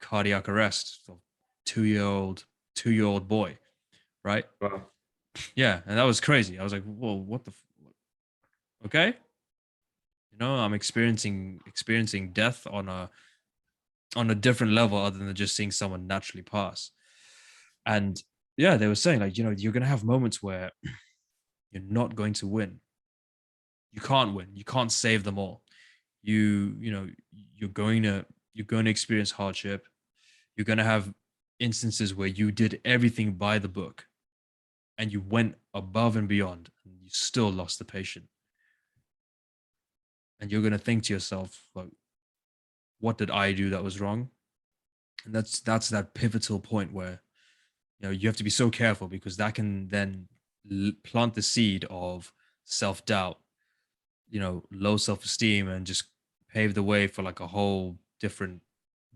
cardiac arrest for 2-year-old 2-year-old boy, right? Wow. Yeah, and that was crazy. I was like, whoa, what the okay? You know, I'm experiencing death on a different level other than just seeing someone naturally pass. And yeah, they were saying like, you know, you're gonna have moments where you're not going to win. You can't win. You can't save them all. You know, you're going to you're going to experience hardship. You're going to have instances where you did everything by the book and you went above and beyond and you still lost the patient. And you're going to think to yourself, like, what did I do that was wrong? And that's that pivotal point where, you know, you have to be so careful, because that can then plant the seed of self-doubt, you know, low self-esteem, and just pave the way for like a whole different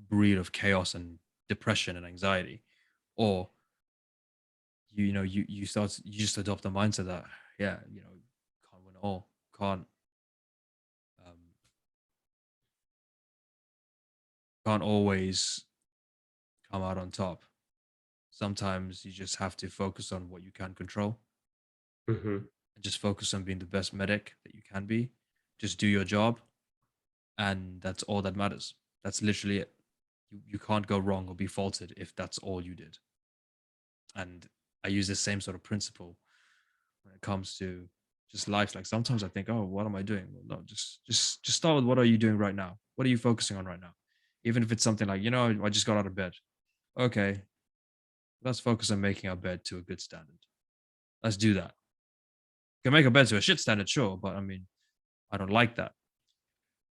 breed of chaos and depression and anxiety. Or you know, you just adopt the mindset that, yeah, you know, can't win all, um can't always come out on top. Sometimes you just have to focus on what you can control, Hmm. and just focus on being the best medic that you can be. Just do your job, and that's all that matters. That's literally it. You can't go wrong or be faulted if that's all you did. And I use the same sort of principle when it comes to just life. Like sometimes I think, oh, what am I doing? Well, no, just start with what are you doing right now? What are you focusing on right now? Even if it's something like, I just got out of bed. Okay, let's focus on making our bed to a good standard. Let's do that. Can make a bed to a shit standard, sure, but I mean, I don't like that.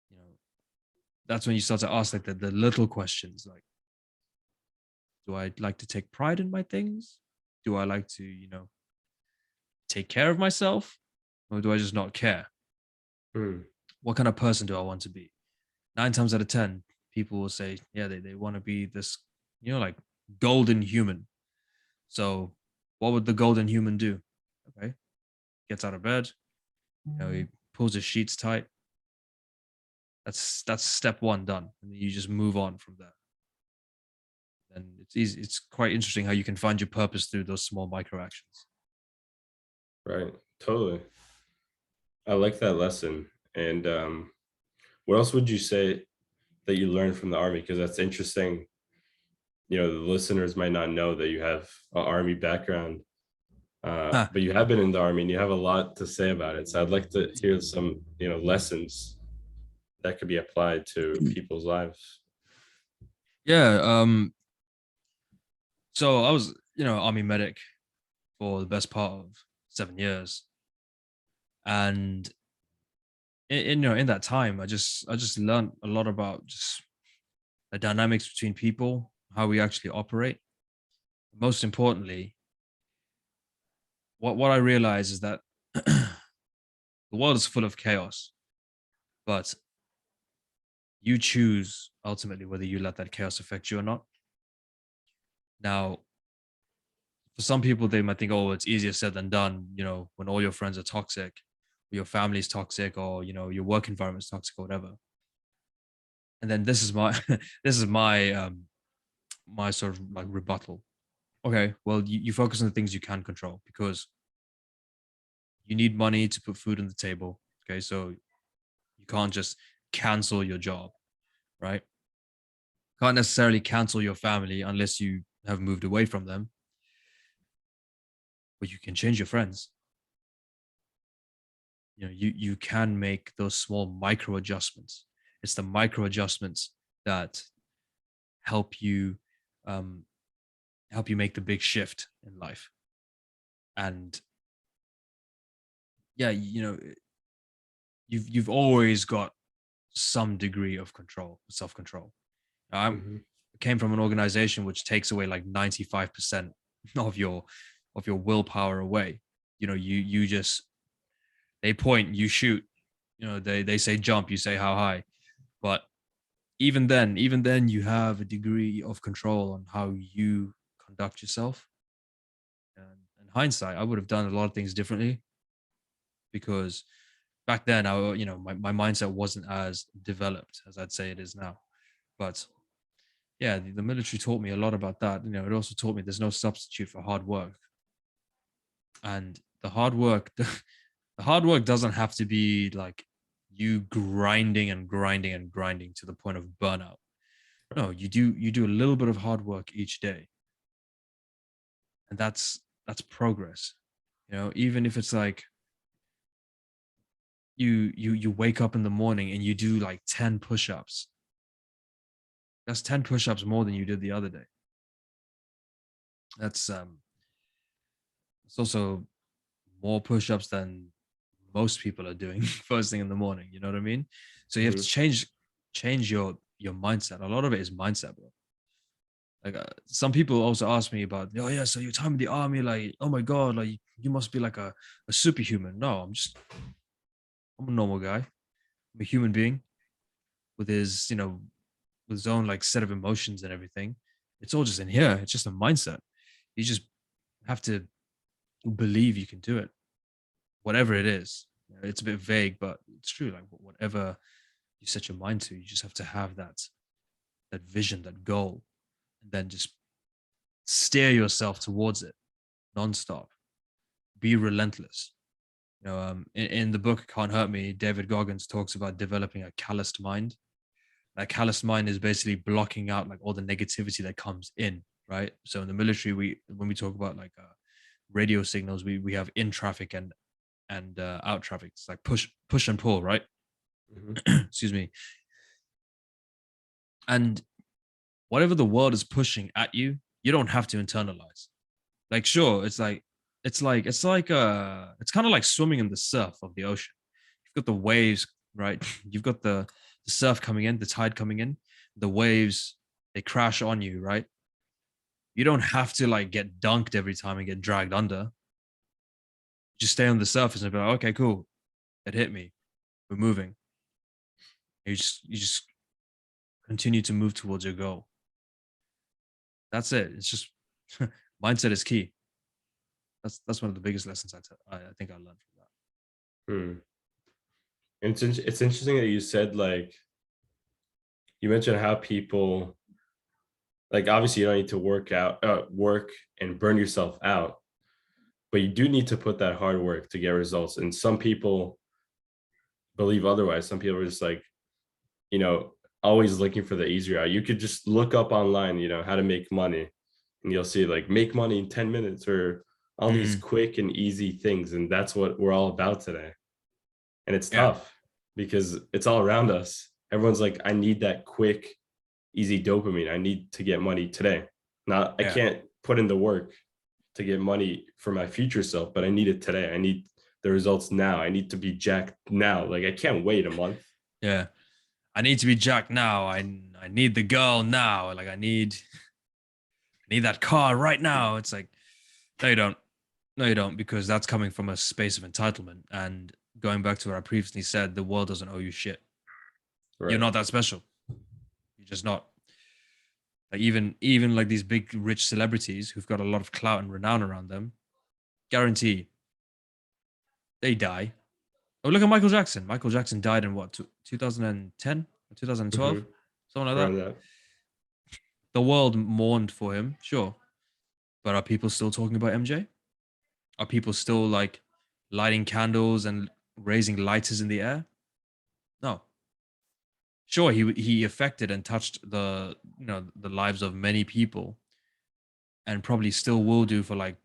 You know, that's when you start to ask like the little questions, like, do I like to take pride in my things? Do I like to, take care of myself? Or do I just not care? Mm. What kind of person do I want to be? 9 times out of 10, people will say, yeah, they want to be this, like golden human. So what would the golden human do? Okay. Gets out of bed, he pulls his sheets tight. That's step one done. And then you just move on from there. And it's easy. It's quite interesting how you can find your purpose through those small micro actions. Right. Totally. I like that lesson. And what else would you say that you learned from the army? Because that's interesting. The listeners might not know that you have an army background, Huh. but you have been in the army and you have a lot to say about it. So I'd like to hear some, lessons that could be applied to people's lives. Yeah. So I was, army medic for the best part of 7 years. And in that time, I just learned a lot about just the dynamics between people, how we actually operate. Most importantly, what I realize is that the world is full of chaos, but you choose ultimately whether you let that chaos affect you or not. Now, for some people, they might think, oh, it's easier said than done, when all your friends are toxic, your family's toxic, or your work environment's toxic or whatever. And then this is my this is my sort of like rebuttal. Okay, well, you focus on the things you can control because you need money to put food on the table. Okay, so you can't just cancel your job, right? Can't necessarily cancel your family unless you have moved away from them, but you can change your friends. You can make those small micro adjustments. It's the micro adjustments that help you um, help you make the big shift in life. And yeah, you've always got some degree of control, self control. I Mhm. came from an organization which takes away like 95% of your willpower away. You just they point, you shoot. They say jump, you say how high. But even then, you have a degree of control on how you conduct yourself. And in hindsight, I would have done a lot of things differently because back then, my mindset wasn't as developed as I'd say it is now. But yeah, the military taught me a lot about that. It also taught me there's no substitute for hard work, and the hard work doesn't have to be like you grinding and grinding and grinding to the point of burnout. No, you do a little bit of hard work each day, and that's progress. Even if it's like you wake up in the morning and you do like 10 push-ups. That's 10 push-ups more than you did the other day. That's it's also more push-ups than most people are doing first thing in the morning. You know what I mean? So you have to Mhm. change your mindset. A lot of it is mindset, bro. Like some people also ask me about, oh yeah, so your time in the army, like, oh my god, like you must be like a superhuman. No, I'm a normal guy. I'm a human being with his, with his own like set of emotions and everything. It's all just in here. It's just a mindset. You just have to believe you can do it, whatever it is. It's a bit vague, but it's true. Like whatever you set your mind to, you just have to have that vision, that goal, and then just steer yourself towards it nonstop. Be relentless. In the book Can't Hurt Me, David Goggins talks about developing a calloused mind. That calloused mind is basically blocking out like all the negativity that comes in, right? So in the military, when we talk about like radio signals, we have in traffic and out traffic. It's like push and pull, right? Mhm. Excuse me. And whatever the world is pushing at you, you don't have to internalize. Like, sure, it's kind of like swimming in the surf of the ocean. You've got the waves, right? You've got the surf coming in, the tide coming in, the waves, they crash on you, right? You don't have to like get dunked every time and get dragged under. Just stay on the surface and be like, okay, cool. It hit me. We're moving. You just continue to move towards your goal. That's it. It's just mindset is key. That's one of the biggest lessons I think I learned from that. Hmm. It's interesting that you said, like, you mentioned how people, like, obviously you don't need to work and burn yourself out, but you do need to put that hard work to get results. And some people believe otherwise. Some people are just like, you know, always looking for the easier out. You could just look up online, how to make money, and you'll see like make money in 10 minutes or all these Mm, quick and easy things. And that's what we're all about today. And it's yeah, tough because it's all around us. Everyone's like, I need that quick, easy dopamine. I need to get money today. Not, I yeah, can't put in the work to get money for my future self, but I need it today. I need the results now. I need to be jacked now. Like, I can't wait a month. yeah. I need to be jacked now. I need the girl now. Like I need that car right now. It's like, no, you don't. No, you don't, because that's coming from a space of entitlement. And going back to what I previously said, the world doesn't owe you shit. You're Right. not that special. You're just not. Like even like these big rich celebrities who've got a lot of clout and renown around them, guarantee they die. Oh, look at Michael Jackson. Michael Jackson died in what, 2010 or 2012, Hmm. something like Around that. that. The world mourned for him, sure, but are people still talking about MJ? Are people still like lighting candles and raising lighters in the air? No. Sure, he affected and touched the lives of many people, and probably still will do for like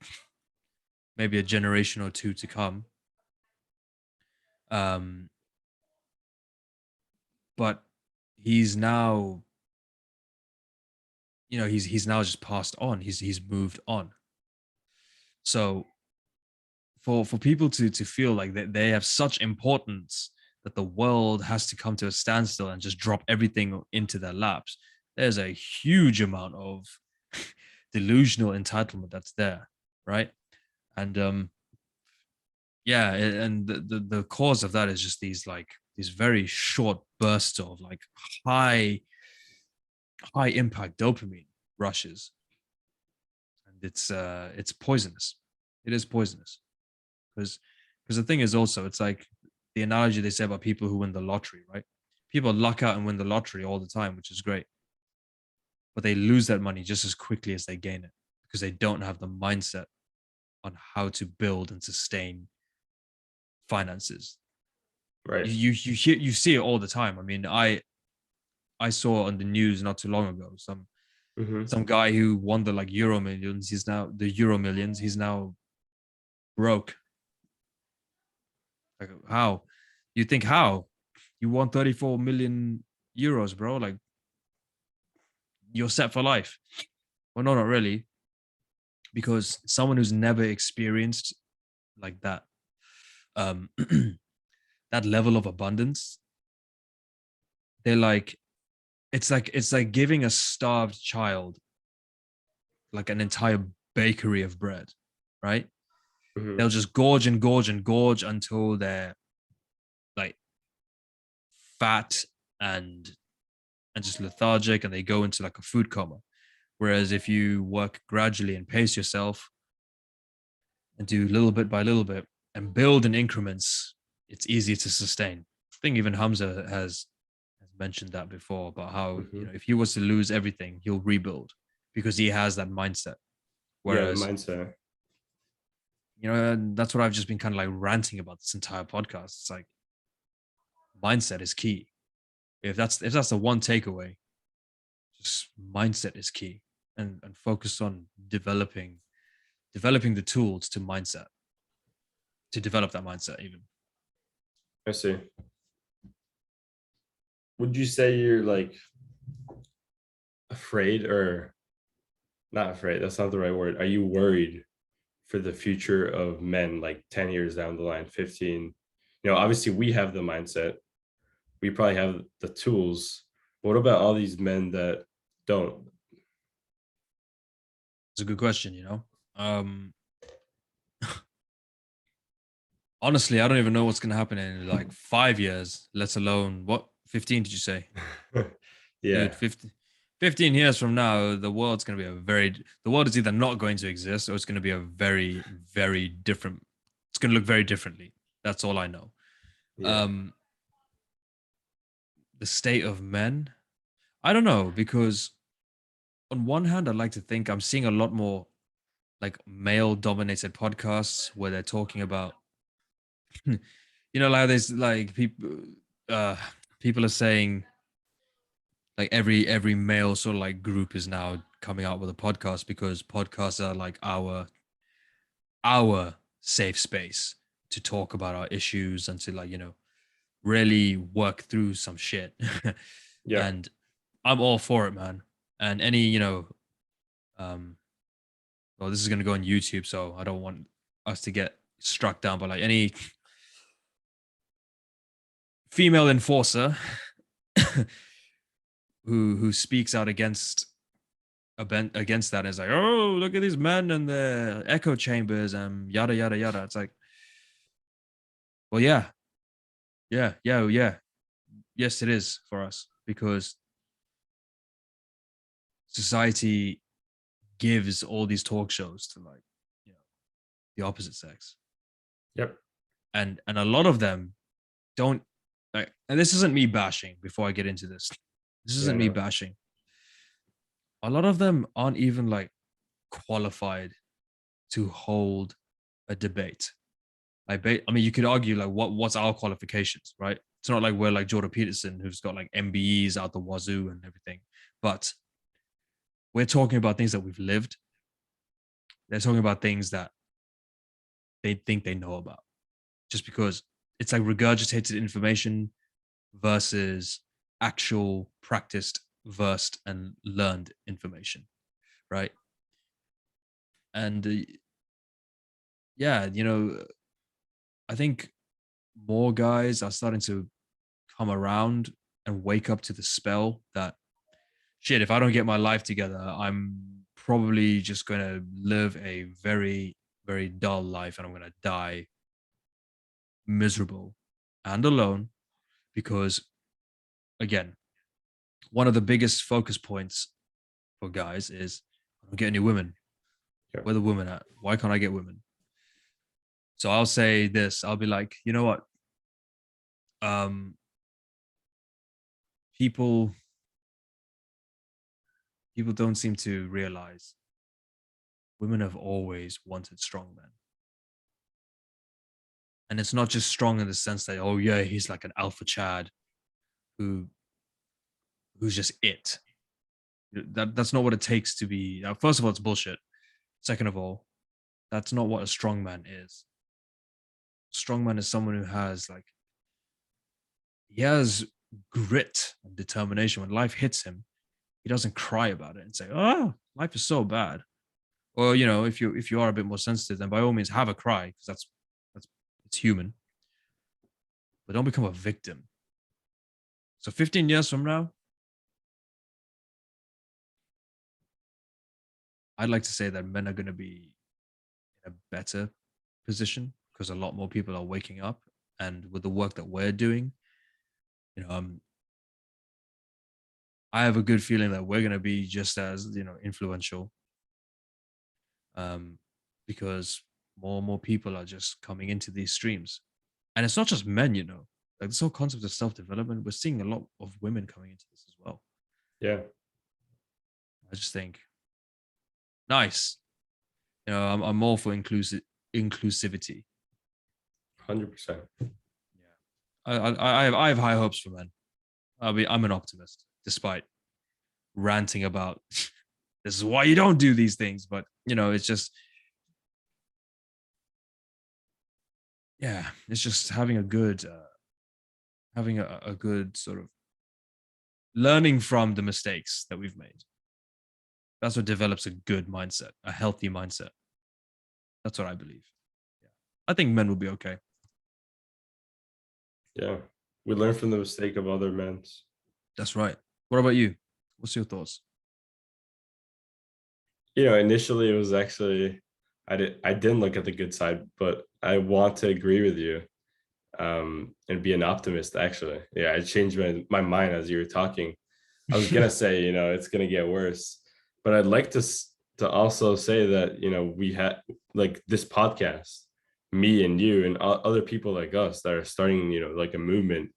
maybe a generation or two to come. Um, but he's now, he's now just passed on. He's moved on. So for people to feel like that they have such importance that the world has to come to a standstill and just drop everything into their laps, there's a huge amount of delusional entitlement that's there, right? And yeah, and the cause of that is just these very short bursts of like high high impact dopamine rushes, and it's poisonous. It is poisonous because the thing is also, it's like the analogy they say about people who win the lottery, right? People luck out and win the lottery all the time, which is great, but they lose that money just as quickly as they gain it because they don't have the mindset on how to build and sustain finances. Right. You see it all the time. I mean, I saw on the news not too long ago Hmm. some guy who won the like Euro Millions. He's now the Euro Millions. He's now broke. Like, how? You think how? You won 34 million euros, bro. Like, you're set for life. Well, no, not really, because someone who's never experienced like that, um, that level of abundance, they're like, it's like giving a starved child like an entire bakery of bread, right? They'll Hmm. just gorge and gorge and gorge until they're like fat and just lethargic, and they go into like a food coma. Whereas if you work gradually and pace yourself and do little bit by little bit and build in increments, it's easier to sustain. I think even Hamza has mentioned that before about how, Hmm. if he was to lose everything, he'll rebuild because he has that mindset. Yeah, the Whereas, mindset. and that's what I've just been kind of like ranting about this entire podcast. It's like mindset is key. If that's the one takeaway, just mindset is key, and focus on developing developing the tools to develop that mindset even. I see. Would you say you're like afraid, or not afraid? That's not the right word. Are you worried for the future of men, like 10 years down the line, 15? Obviously we have the mindset, we probably have the tools. What about all these men that don't? It's a good question, honestly, I don't even know what's going to happen in like 5 years, let alone what, 15 did you say? Dude, Yeah. 15 years from now, the world's going to be the world is either not going to exist or it's going to be a very, very different, it's going to look very differently. That's all I know. Yeah. The state of men, I don't know, because on one hand, I'd like to think I'm seeing a lot more like male dominated podcasts where they're talking about, like there's like uh, people are saying like every male sort of like group is now coming out with a podcast because podcasts are like our safe space to talk about our issues and to like really work through some shit. Yeah. And I'm all for it, man. And any um well, this is going to go on YouTube, so I don't want us to get struck down, but like any female enforcer who speaks out against that and is like, oh, look at these men and their echo chambers and yada yada yada. It's like, well, yeah. Yes, it is for us because society gives all these talk shows to like, the opposite sex, Yep. and a lot of them don't like. And this isn't me bashing. Before I get into this, this Yeah, isn't me no. bashing. A lot of them aren't even like qualified to hold a debate. I mean, you could argue like what's our qualifications, right? It's not like we're like Jordan Peterson who's got like MBEs out the wazoo and everything, but we're talking about things that we've lived. They're talking about things that they think they know about, just because it's like regurgitated information versus actual practiced, versed, and learned information, right? And yeah, I think more guys are starting to come around and wake up to the spell that shit, if I don't get my life together, I'm probably just going to live a very, very dull life and I'm going to die miserable and alone because, again, one of the biggest focus points for guys is I don't get any women. Yeah. Where the women at? Why can't I get women? So I'll say this. I'll be like, you know what? Um, people people don't seem to realize women have always wanted strong men. And it's not just strong in the sense that, oh yeah, he's like an alpha Chad who who's just it. That's not what it takes to be. First of all, it's bullshit. Second of all, that's not what a strong man is. Strong man is someone who has like he has grit and determination. When life hits him, he doesn't cry about it and say, "Oh, life is so bad." Or if you are a bit more sensitive, then by all means have a cry because that's it's human. But don't become a victim. So 15 years from now, I'd like to say that men are going to be in a better position because a lot more people are waking up, and with the work that we're doing, you know, um, I have a good feeling that we're going to be just as influential, um, because more and more people are just coming into these streams, and it's not just men, like this whole concept of self development. We're seeing a lot of women coming into this as well. Yeah. I just think nice. I'm all for inclusivity. 100%. Yeah, I have high hopes for men. I'm an optimist, despite ranting about this is why you don't do these things. But it's just yeah, it's just having a good having a good sort of learning from the mistakes that we've made. That's what develops a good mindset, a healthy mindset. That's what I believe. Yeah. I think men will be okay. Yeah, we learn from the mistake of other men. That's right. What about you? What's your thoughts? Initially it was actually I didn't look at the good side, but I want to agree with you, and be an optimist actually. Yeah, I changed my mind as you were talking. I was gonna say, it's gonna get worse, but I'd like to also say that, we had like this podcast, me and you and other people like us that are starting, like a movement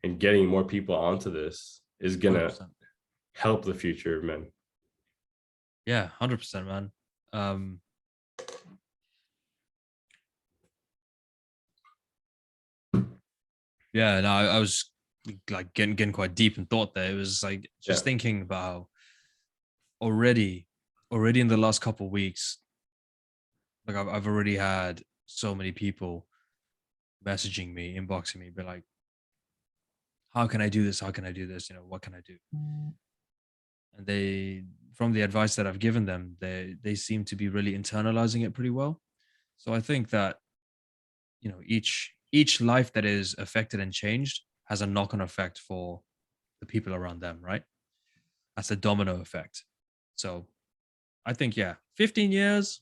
and getting more people onto this is gonna 100%. help the future of men. Yeah, 100%, man. Um, yeah, no, I was like getting quite deep in thought there. It was like Yeah. just thinking about how already, already in the last couple of weeks, like I've already had so many people messaging me, inboxing me, be like, how can I do this? How can I do this? What can I do? And they, from the advice that I've given them, they seem to be really internalizing it pretty well. So I think that each life that is affected and changed has a knock-on effect for the people around them, right? That's a domino effect. So I think, yeah, 15 years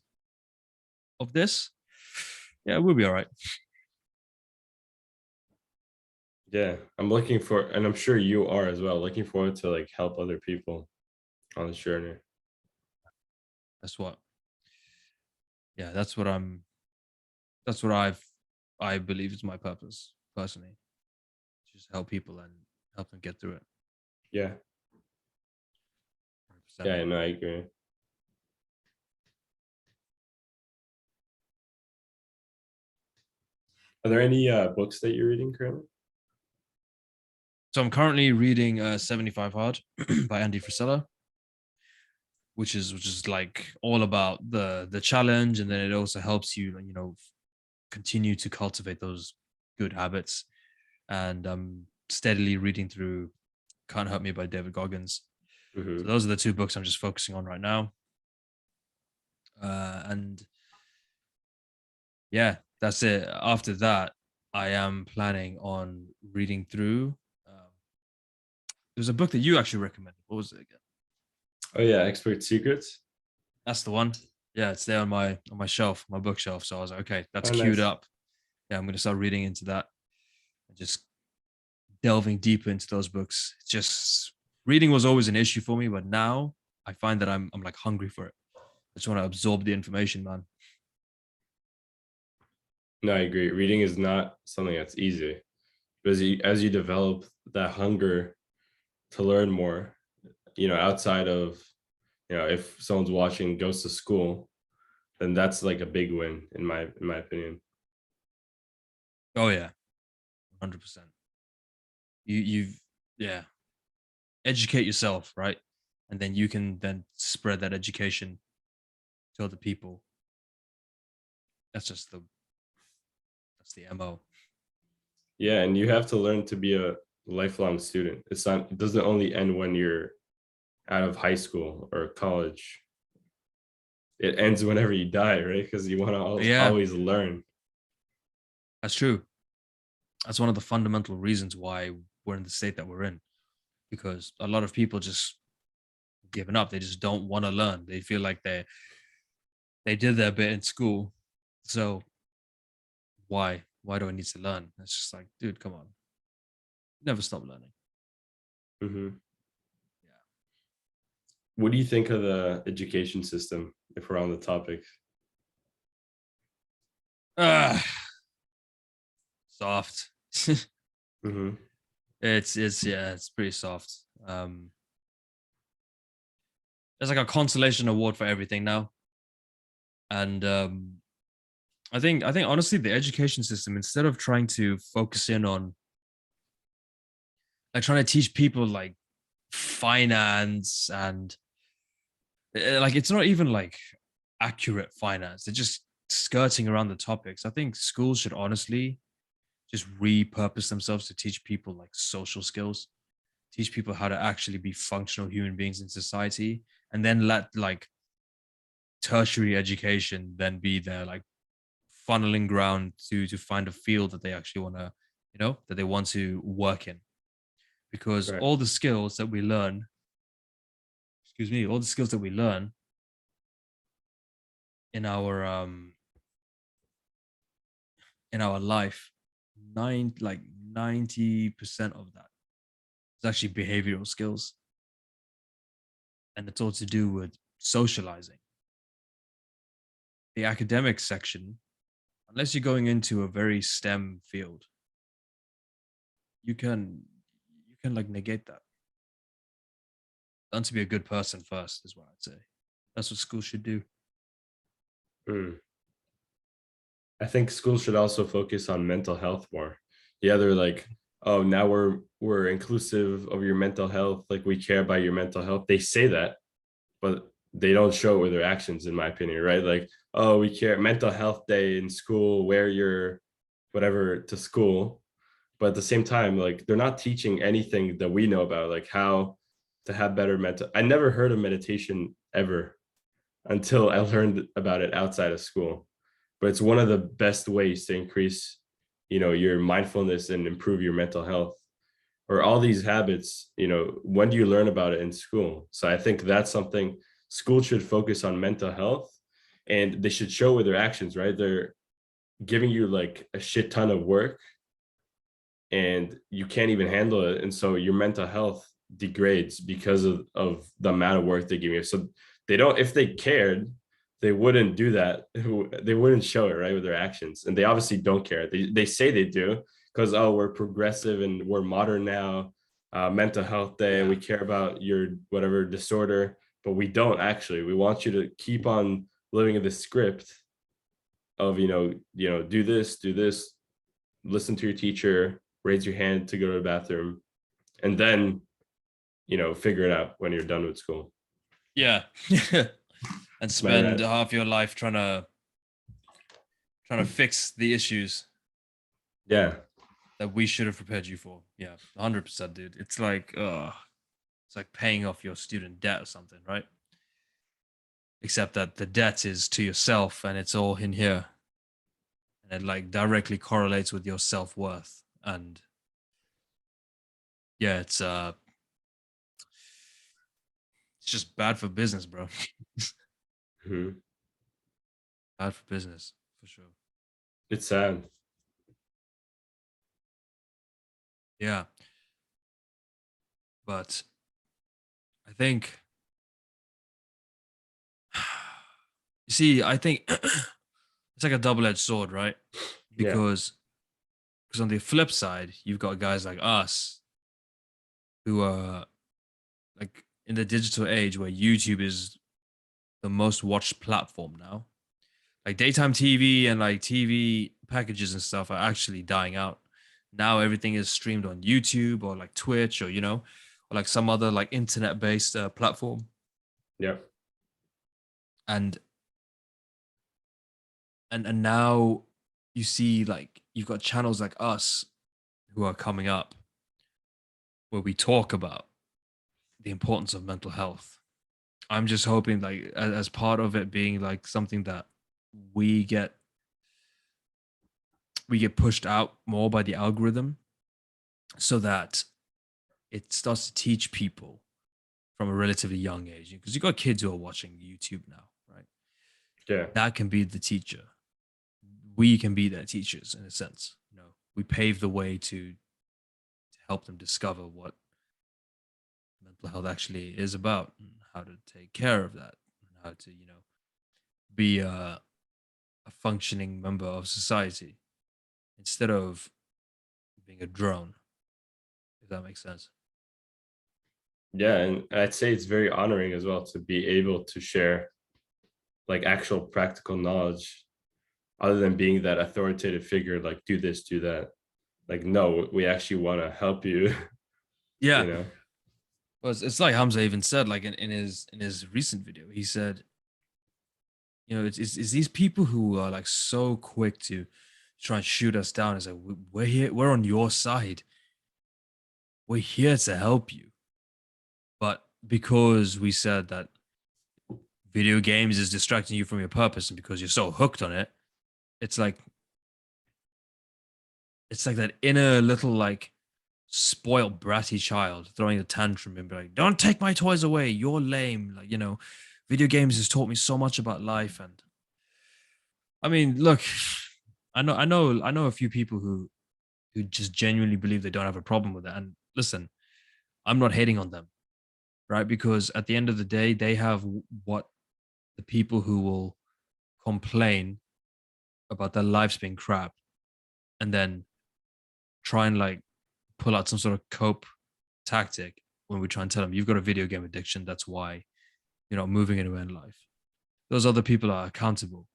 of this, yeah, we'll be all right. Yeah, I'm looking for, and I'm sure you are as well, looking forward to like help other people on this journey. That's what, yeah, that's what I believe is my purpose personally. Just help people and help them get through it. Yeah, 100%. yeah, no, I agree. Are there any books that you're reading currently? So I'm currently reading 75 Hard by Andy Frisella, which is like all about the challenge, and then it also helps you, continue to cultivate those good habits. And I'm steadily reading through Can't Hurt Me by David Goggins. So Hmm. those are the two books I'm just focusing on right now. And yeah, that's it. After that, I am planning on reading through. There's a book that you actually recommended. What was it again? Oh yeah, Expert Secrets. That's the one. Yeah, it's there on my shelf, my bookshelf. So I was like, okay, that's Oh, queued nice. up. Yeah, I'm gonna start reading into that and just delving deeper into those books. Just reading was always an issue for me, but now I find that I'm like hungry for it. I just want to absorb the information, man. No, I agree. Reading is not something that's easy, but as you develop that hunger to learn more, outside of, if someone's watching goes to school, then that's like a big win in my opinion. Oh yeah, 100%. You've yeah, educate yourself, right? And then you can then spread that education to other people. That's just that's the MO. Yeah, and you have to learn to be a lifelong student. It doesn't only end when you're out of high school or college. It ends whenever you die, right? Because you want to Yeah, always learn. that's true. That's one of the fundamental reasons why we're in the state that we're in, because a lot of people just given up. They just don't want to learn. They feel like they did their bit in school. So why do I need to learn? It's just like, dude, come on. Never stop learning. Hmm. Yeah. What do you think of the education system, if we're on the topic? Ah, soft. Hmm. It's yeah, it's pretty soft. There's like a consolation award for everything now. And I think honestly the education system, instead of trying to focus in on like trying to teach people like finance and like it's not even like accurate finance. They're just skirting around the topics, I think schools should honestly just repurpose themselves to teach people like social skills, teach people how to actually be functional human beings in society, and then let like tertiary education then be their like funneling ground to find a field that they actually want to, that they want to work in. Because Right. all the skills that we learn, excuse me, all the skills that we learn in our life, 90% of that is actually behavioral skills, and it's all to do with socializing. The academic section, unless you're going into a very STEM field, you can like negate that. Learn to be a good person first is what I'd say. That's what schools should do. Mm. I think schools should also focus on mental health more. Yeah, they're like, oh, now we're inclusive of your mental health, like we care about your mental health. They say that, but they don't show it with their actions, in my opinion, right? Like, oh, we care, mental health day in school, wear your whatever to school. But at the same time, like they're not teaching anything that we know about, like how to have better mental. I never heard of meditation ever until I learned about it outside of school. But it's one of the best ways to increase, your mindfulness and improve your mental health. Or all these habits, when do you learn about it in school? So I think that's something school should focus on mental health, and they should show with their actions, right? They're giving you like a shit ton of work and you can't even handle it. And so your mental health degrades because of the amount of work they give you. So they don't, if they cared, they wouldn't do that. They wouldn't show it, right, with their actions. And they obviously don't care. They say they do because, oh, we're progressive and we're modern now. Mental health day, Yeah. we care about your whatever disorder, but we don't actually. We want you to keep on living in the script of, do this, listen to your teacher, raise your hand to go to the bathroom, and then figure it out when you're done with school. Yeah. And Am I spend right? half your life trying to fix the issues Yeah. that we should have prepared you for. Yeah, 100%, dude. It's like paying off your student debt or something, right? Except that the debt is to yourself and it's all in here. And it like directly correlates with your self-worth. And yeah, it's just bad for business, bro. Mhm. Bad for business, for sure. It's sad. Yeah. But I think you see, I think it's like a double-edged sword, right? Yeah. Because on the flip side, you've got guys like us who are like in the digital age where YouTube is the most watched platform now. Like daytime TV and like TV packages and stuff are actually dying out. Now everything is streamed on YouTube or like Twitch or or like some other like internet based platform. Yeah. And and now you see like you've got channels like us who are coming up where we talk about the importance of mental health. I'm just hoping like as part of it being like something that we get we get pushed out more by the algorithm so that it starts to teach people from a relatively young age because you got kids who are watching YouTube now, right? Yeah. That can be the teacher. We can be their teachers in a sense. We pave the way to help them discover what mental health actually is about and how to take care of that and how to, be a functioning member of society instead of being a drone, if that makes sense. Yeah. And I'd say it's very honoring as well to be able to share like actual practical knowledge other than being that authoritative figure, like do this, do that. Like, no, we actually want to help you, you Yeah. know? Well, it's like Hamza even said, like in his recent video, he said, it's these people who are like so quick to try and shoot us down. It's like we're here, we're on your side, we're here to help you. But because we said that video games is distracting you from your purpose, and because you're so hooked on it, it's like that inner little like spoiled bratty child throwing a tantrum and be like, "Don't take my toys away. You're lame." Like, video games has taught me so much about life. And I mean, look, I know a few people who just genuinely believe they don't have a problem with it. And listen, I'm not hating on them, right? Because at the end of the day, they have what the people who will complain about their lives being crap and then try and like pull out some sort of cope tactic when we try and tell them you've got a video game addiction. That's why you're not moving anywhere in life. Those other people are accountable.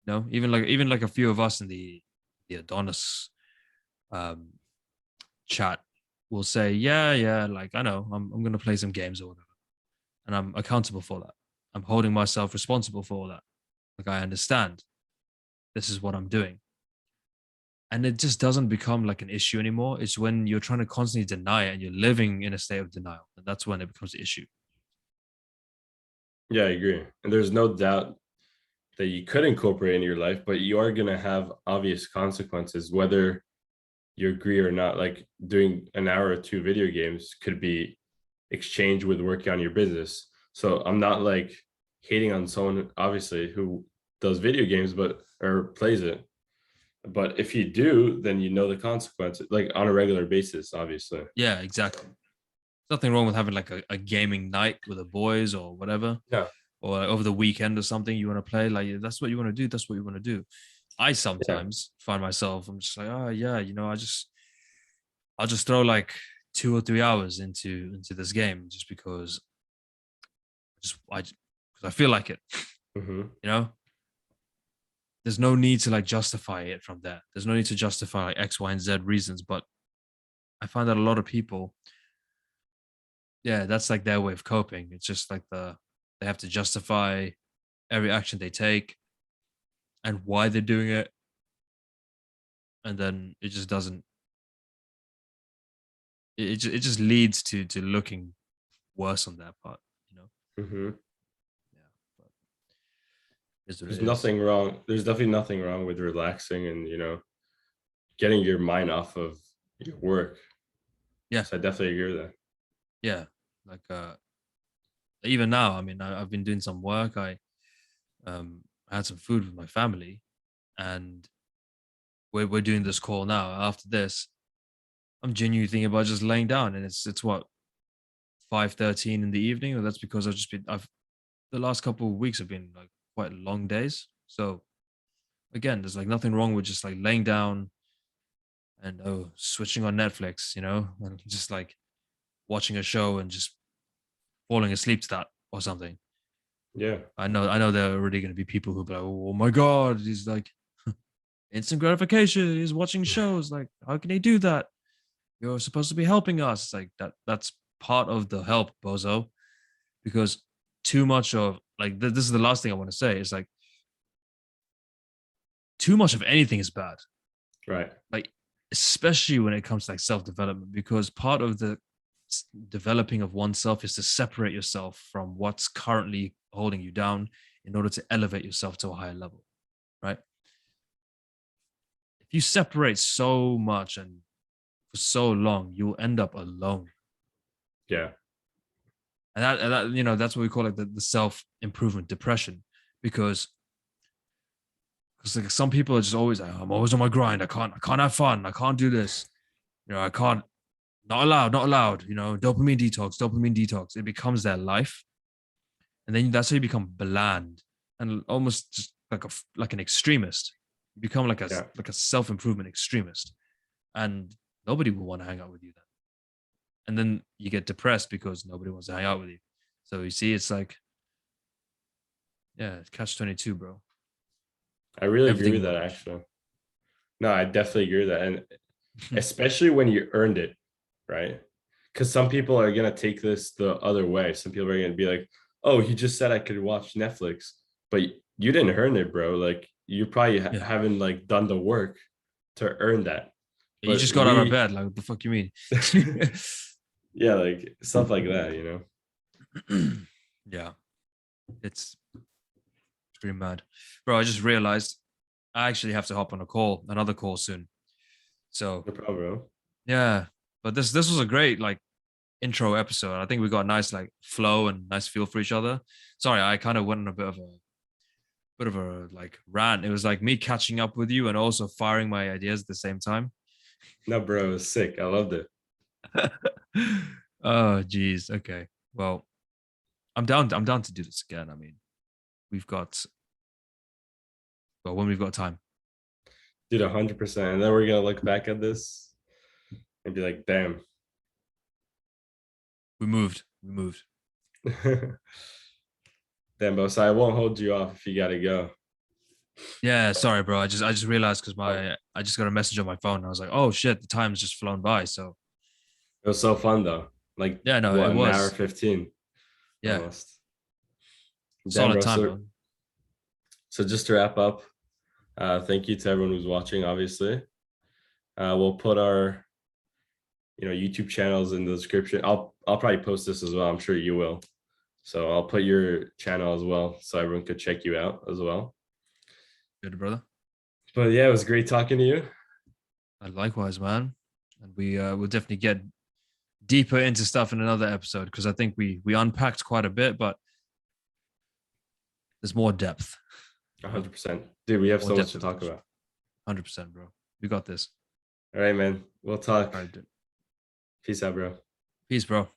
Even like a few of us in the Adonis um, chat will say, yeah, like I know I'm gonna play some games or whatever, and I'm accountable for that. I'm holding myself responsible for all that. Like I understand this is what I'm doing. And it just doesn't become like an issue anymore. It's when you're trying to constantly deny it and you're living in a state of denial. And that's when it becomes the issue. Yeah, I agree. And there's no doubt that you could incorporate in your life, but you are going to have obvious consequences, whether you agree or not. Like doing an hour or two video games could be exchanged with working on your business. So I'm not like hating on someone, obviously, who does video games, but or plays it. But if you do, then you know the consequences, like on a regular basis, obviously. Yeah, exactly. There's nothing wrong with having like a gaming night with the boys or whatever, Yeah, or over the weekend or something you want to play. Like that's what you want to do. That's what you want to do. I yeah, sometimes find myself, I'm just like, oh yeah, I'll just throw like 2 or 3 hours into this game just because because I feel like it. hmm, You know, there's no need to like justify it from there. There's no need to justify like X, Y, and Z reasons. But I find that a lot of people, yeah, that's like their way of coping. It's just like they have to justify every action they take and why they're doing it, and then it just doesn't. It just leads to looking worse on that part. You know. hmm. Yeah, but it is what There's it is. nothing wrong. There's definitely nothing wrong with relaxing and getting your mind off of your work. Yeah, So I definitely agree with that. yeah. Like even now, I mean, I've been doing some work. I had some food with my family, and we're doing this call now. After this, I'm genuinely thinking about just laying down, and it's what 5:13 in the evening. Or that's because I've the last couple of weeks have been like quite long days. So again, there's like nothing wrong with just like laying down and switching on Netflix, and just like watching a show and just falling asleep to that or something. Yeah, I know there are already going to be people who be like, oh my god, he's like instant gratification. He's watching shows. Like, how can he do that? You're supposed to be helping us. It's like that's part of the help, bozo. Because too much of like this is the last thing I want to say. It's like too much of anything is bad. right. Like especially when it comes to like self-development, because part of the developing of oneself is to separate yourself from what's currently holding you down in order to elevate yourself to a higher level, right? If you separate so much and for so long, you'll end up alone. Yeah, And that's what we call like the self-improvement depression, because like some people are just always like, I'm always on my grind. I can't have fun. I can't do this. I can't, not allowed, dopamine detox. It becomes their life. And then that's how you become bland and almost just like an extremist. You become like a yeah. like a self-improvement extremist. And nobody will want to hang out with you then. And then you get depressed because nobody wants to hang out with you. So you see, it's like, yeah, catch 22, bro. I really agree Everything with that, works. actually. No, I definitely agree with that. And especially when you earned it, right? Because some people are going to take this the other way. Some people are going to be like, oh, he just said I could watch Netflix, but you didn't earn it, bro. Like you probably Yeah. haven't like done the work to earn that. You But just got out of we, bed. Like, what the fuck you mean? yeah, like stuff like that, you know. Yeah. It's pretty mad. Bro, I just realized I actually have to hop on another call soon. So No problem, bro. yeah. But this was a great like intro episode. I think we got a nice like flow and nice feel for each other. Sorry, I kind of went on a bit of a like rant. It was like me catching up with you and also firing my ideas at the same time. No, bro, it was sick. I loved it. Oh geez. Okay. Well, I'm down to do this again. I mean, we've got when we've got time. Dude, 100%. And then we're gonna look back at this and be like, damn. We moved. We moved. Damn, bro. So I won't hold you off if you gotta go. Yeah, sorry, bro. I just realized because Oh, I just got a message on my phone. I was like, oh shit, the time's just flown by. So it was so fun though. Like yeah, no, it what, an hour was. 15 Yeah, almost. Damn, solid bro. time, So man. just to wrap up, thank you to everyone who's watching, obviously. We'll put our YouTube channels in the description. I'll probably post this as well. I'm sure you will. So I'll put your channel as well so everyone could check you out as well. Good, brother. But yeah, it was great talking to you. And likewise, man. And we will definitely get deeper into stuff in another episode because I think we unpacked quite a bit, but there's more depth. 100%. Dude, we have More so much depth to of the talk question. about. 100%, bro. We got this. All right, man. We'll talk. All right, dude. Peace out, bro. Peace, bro.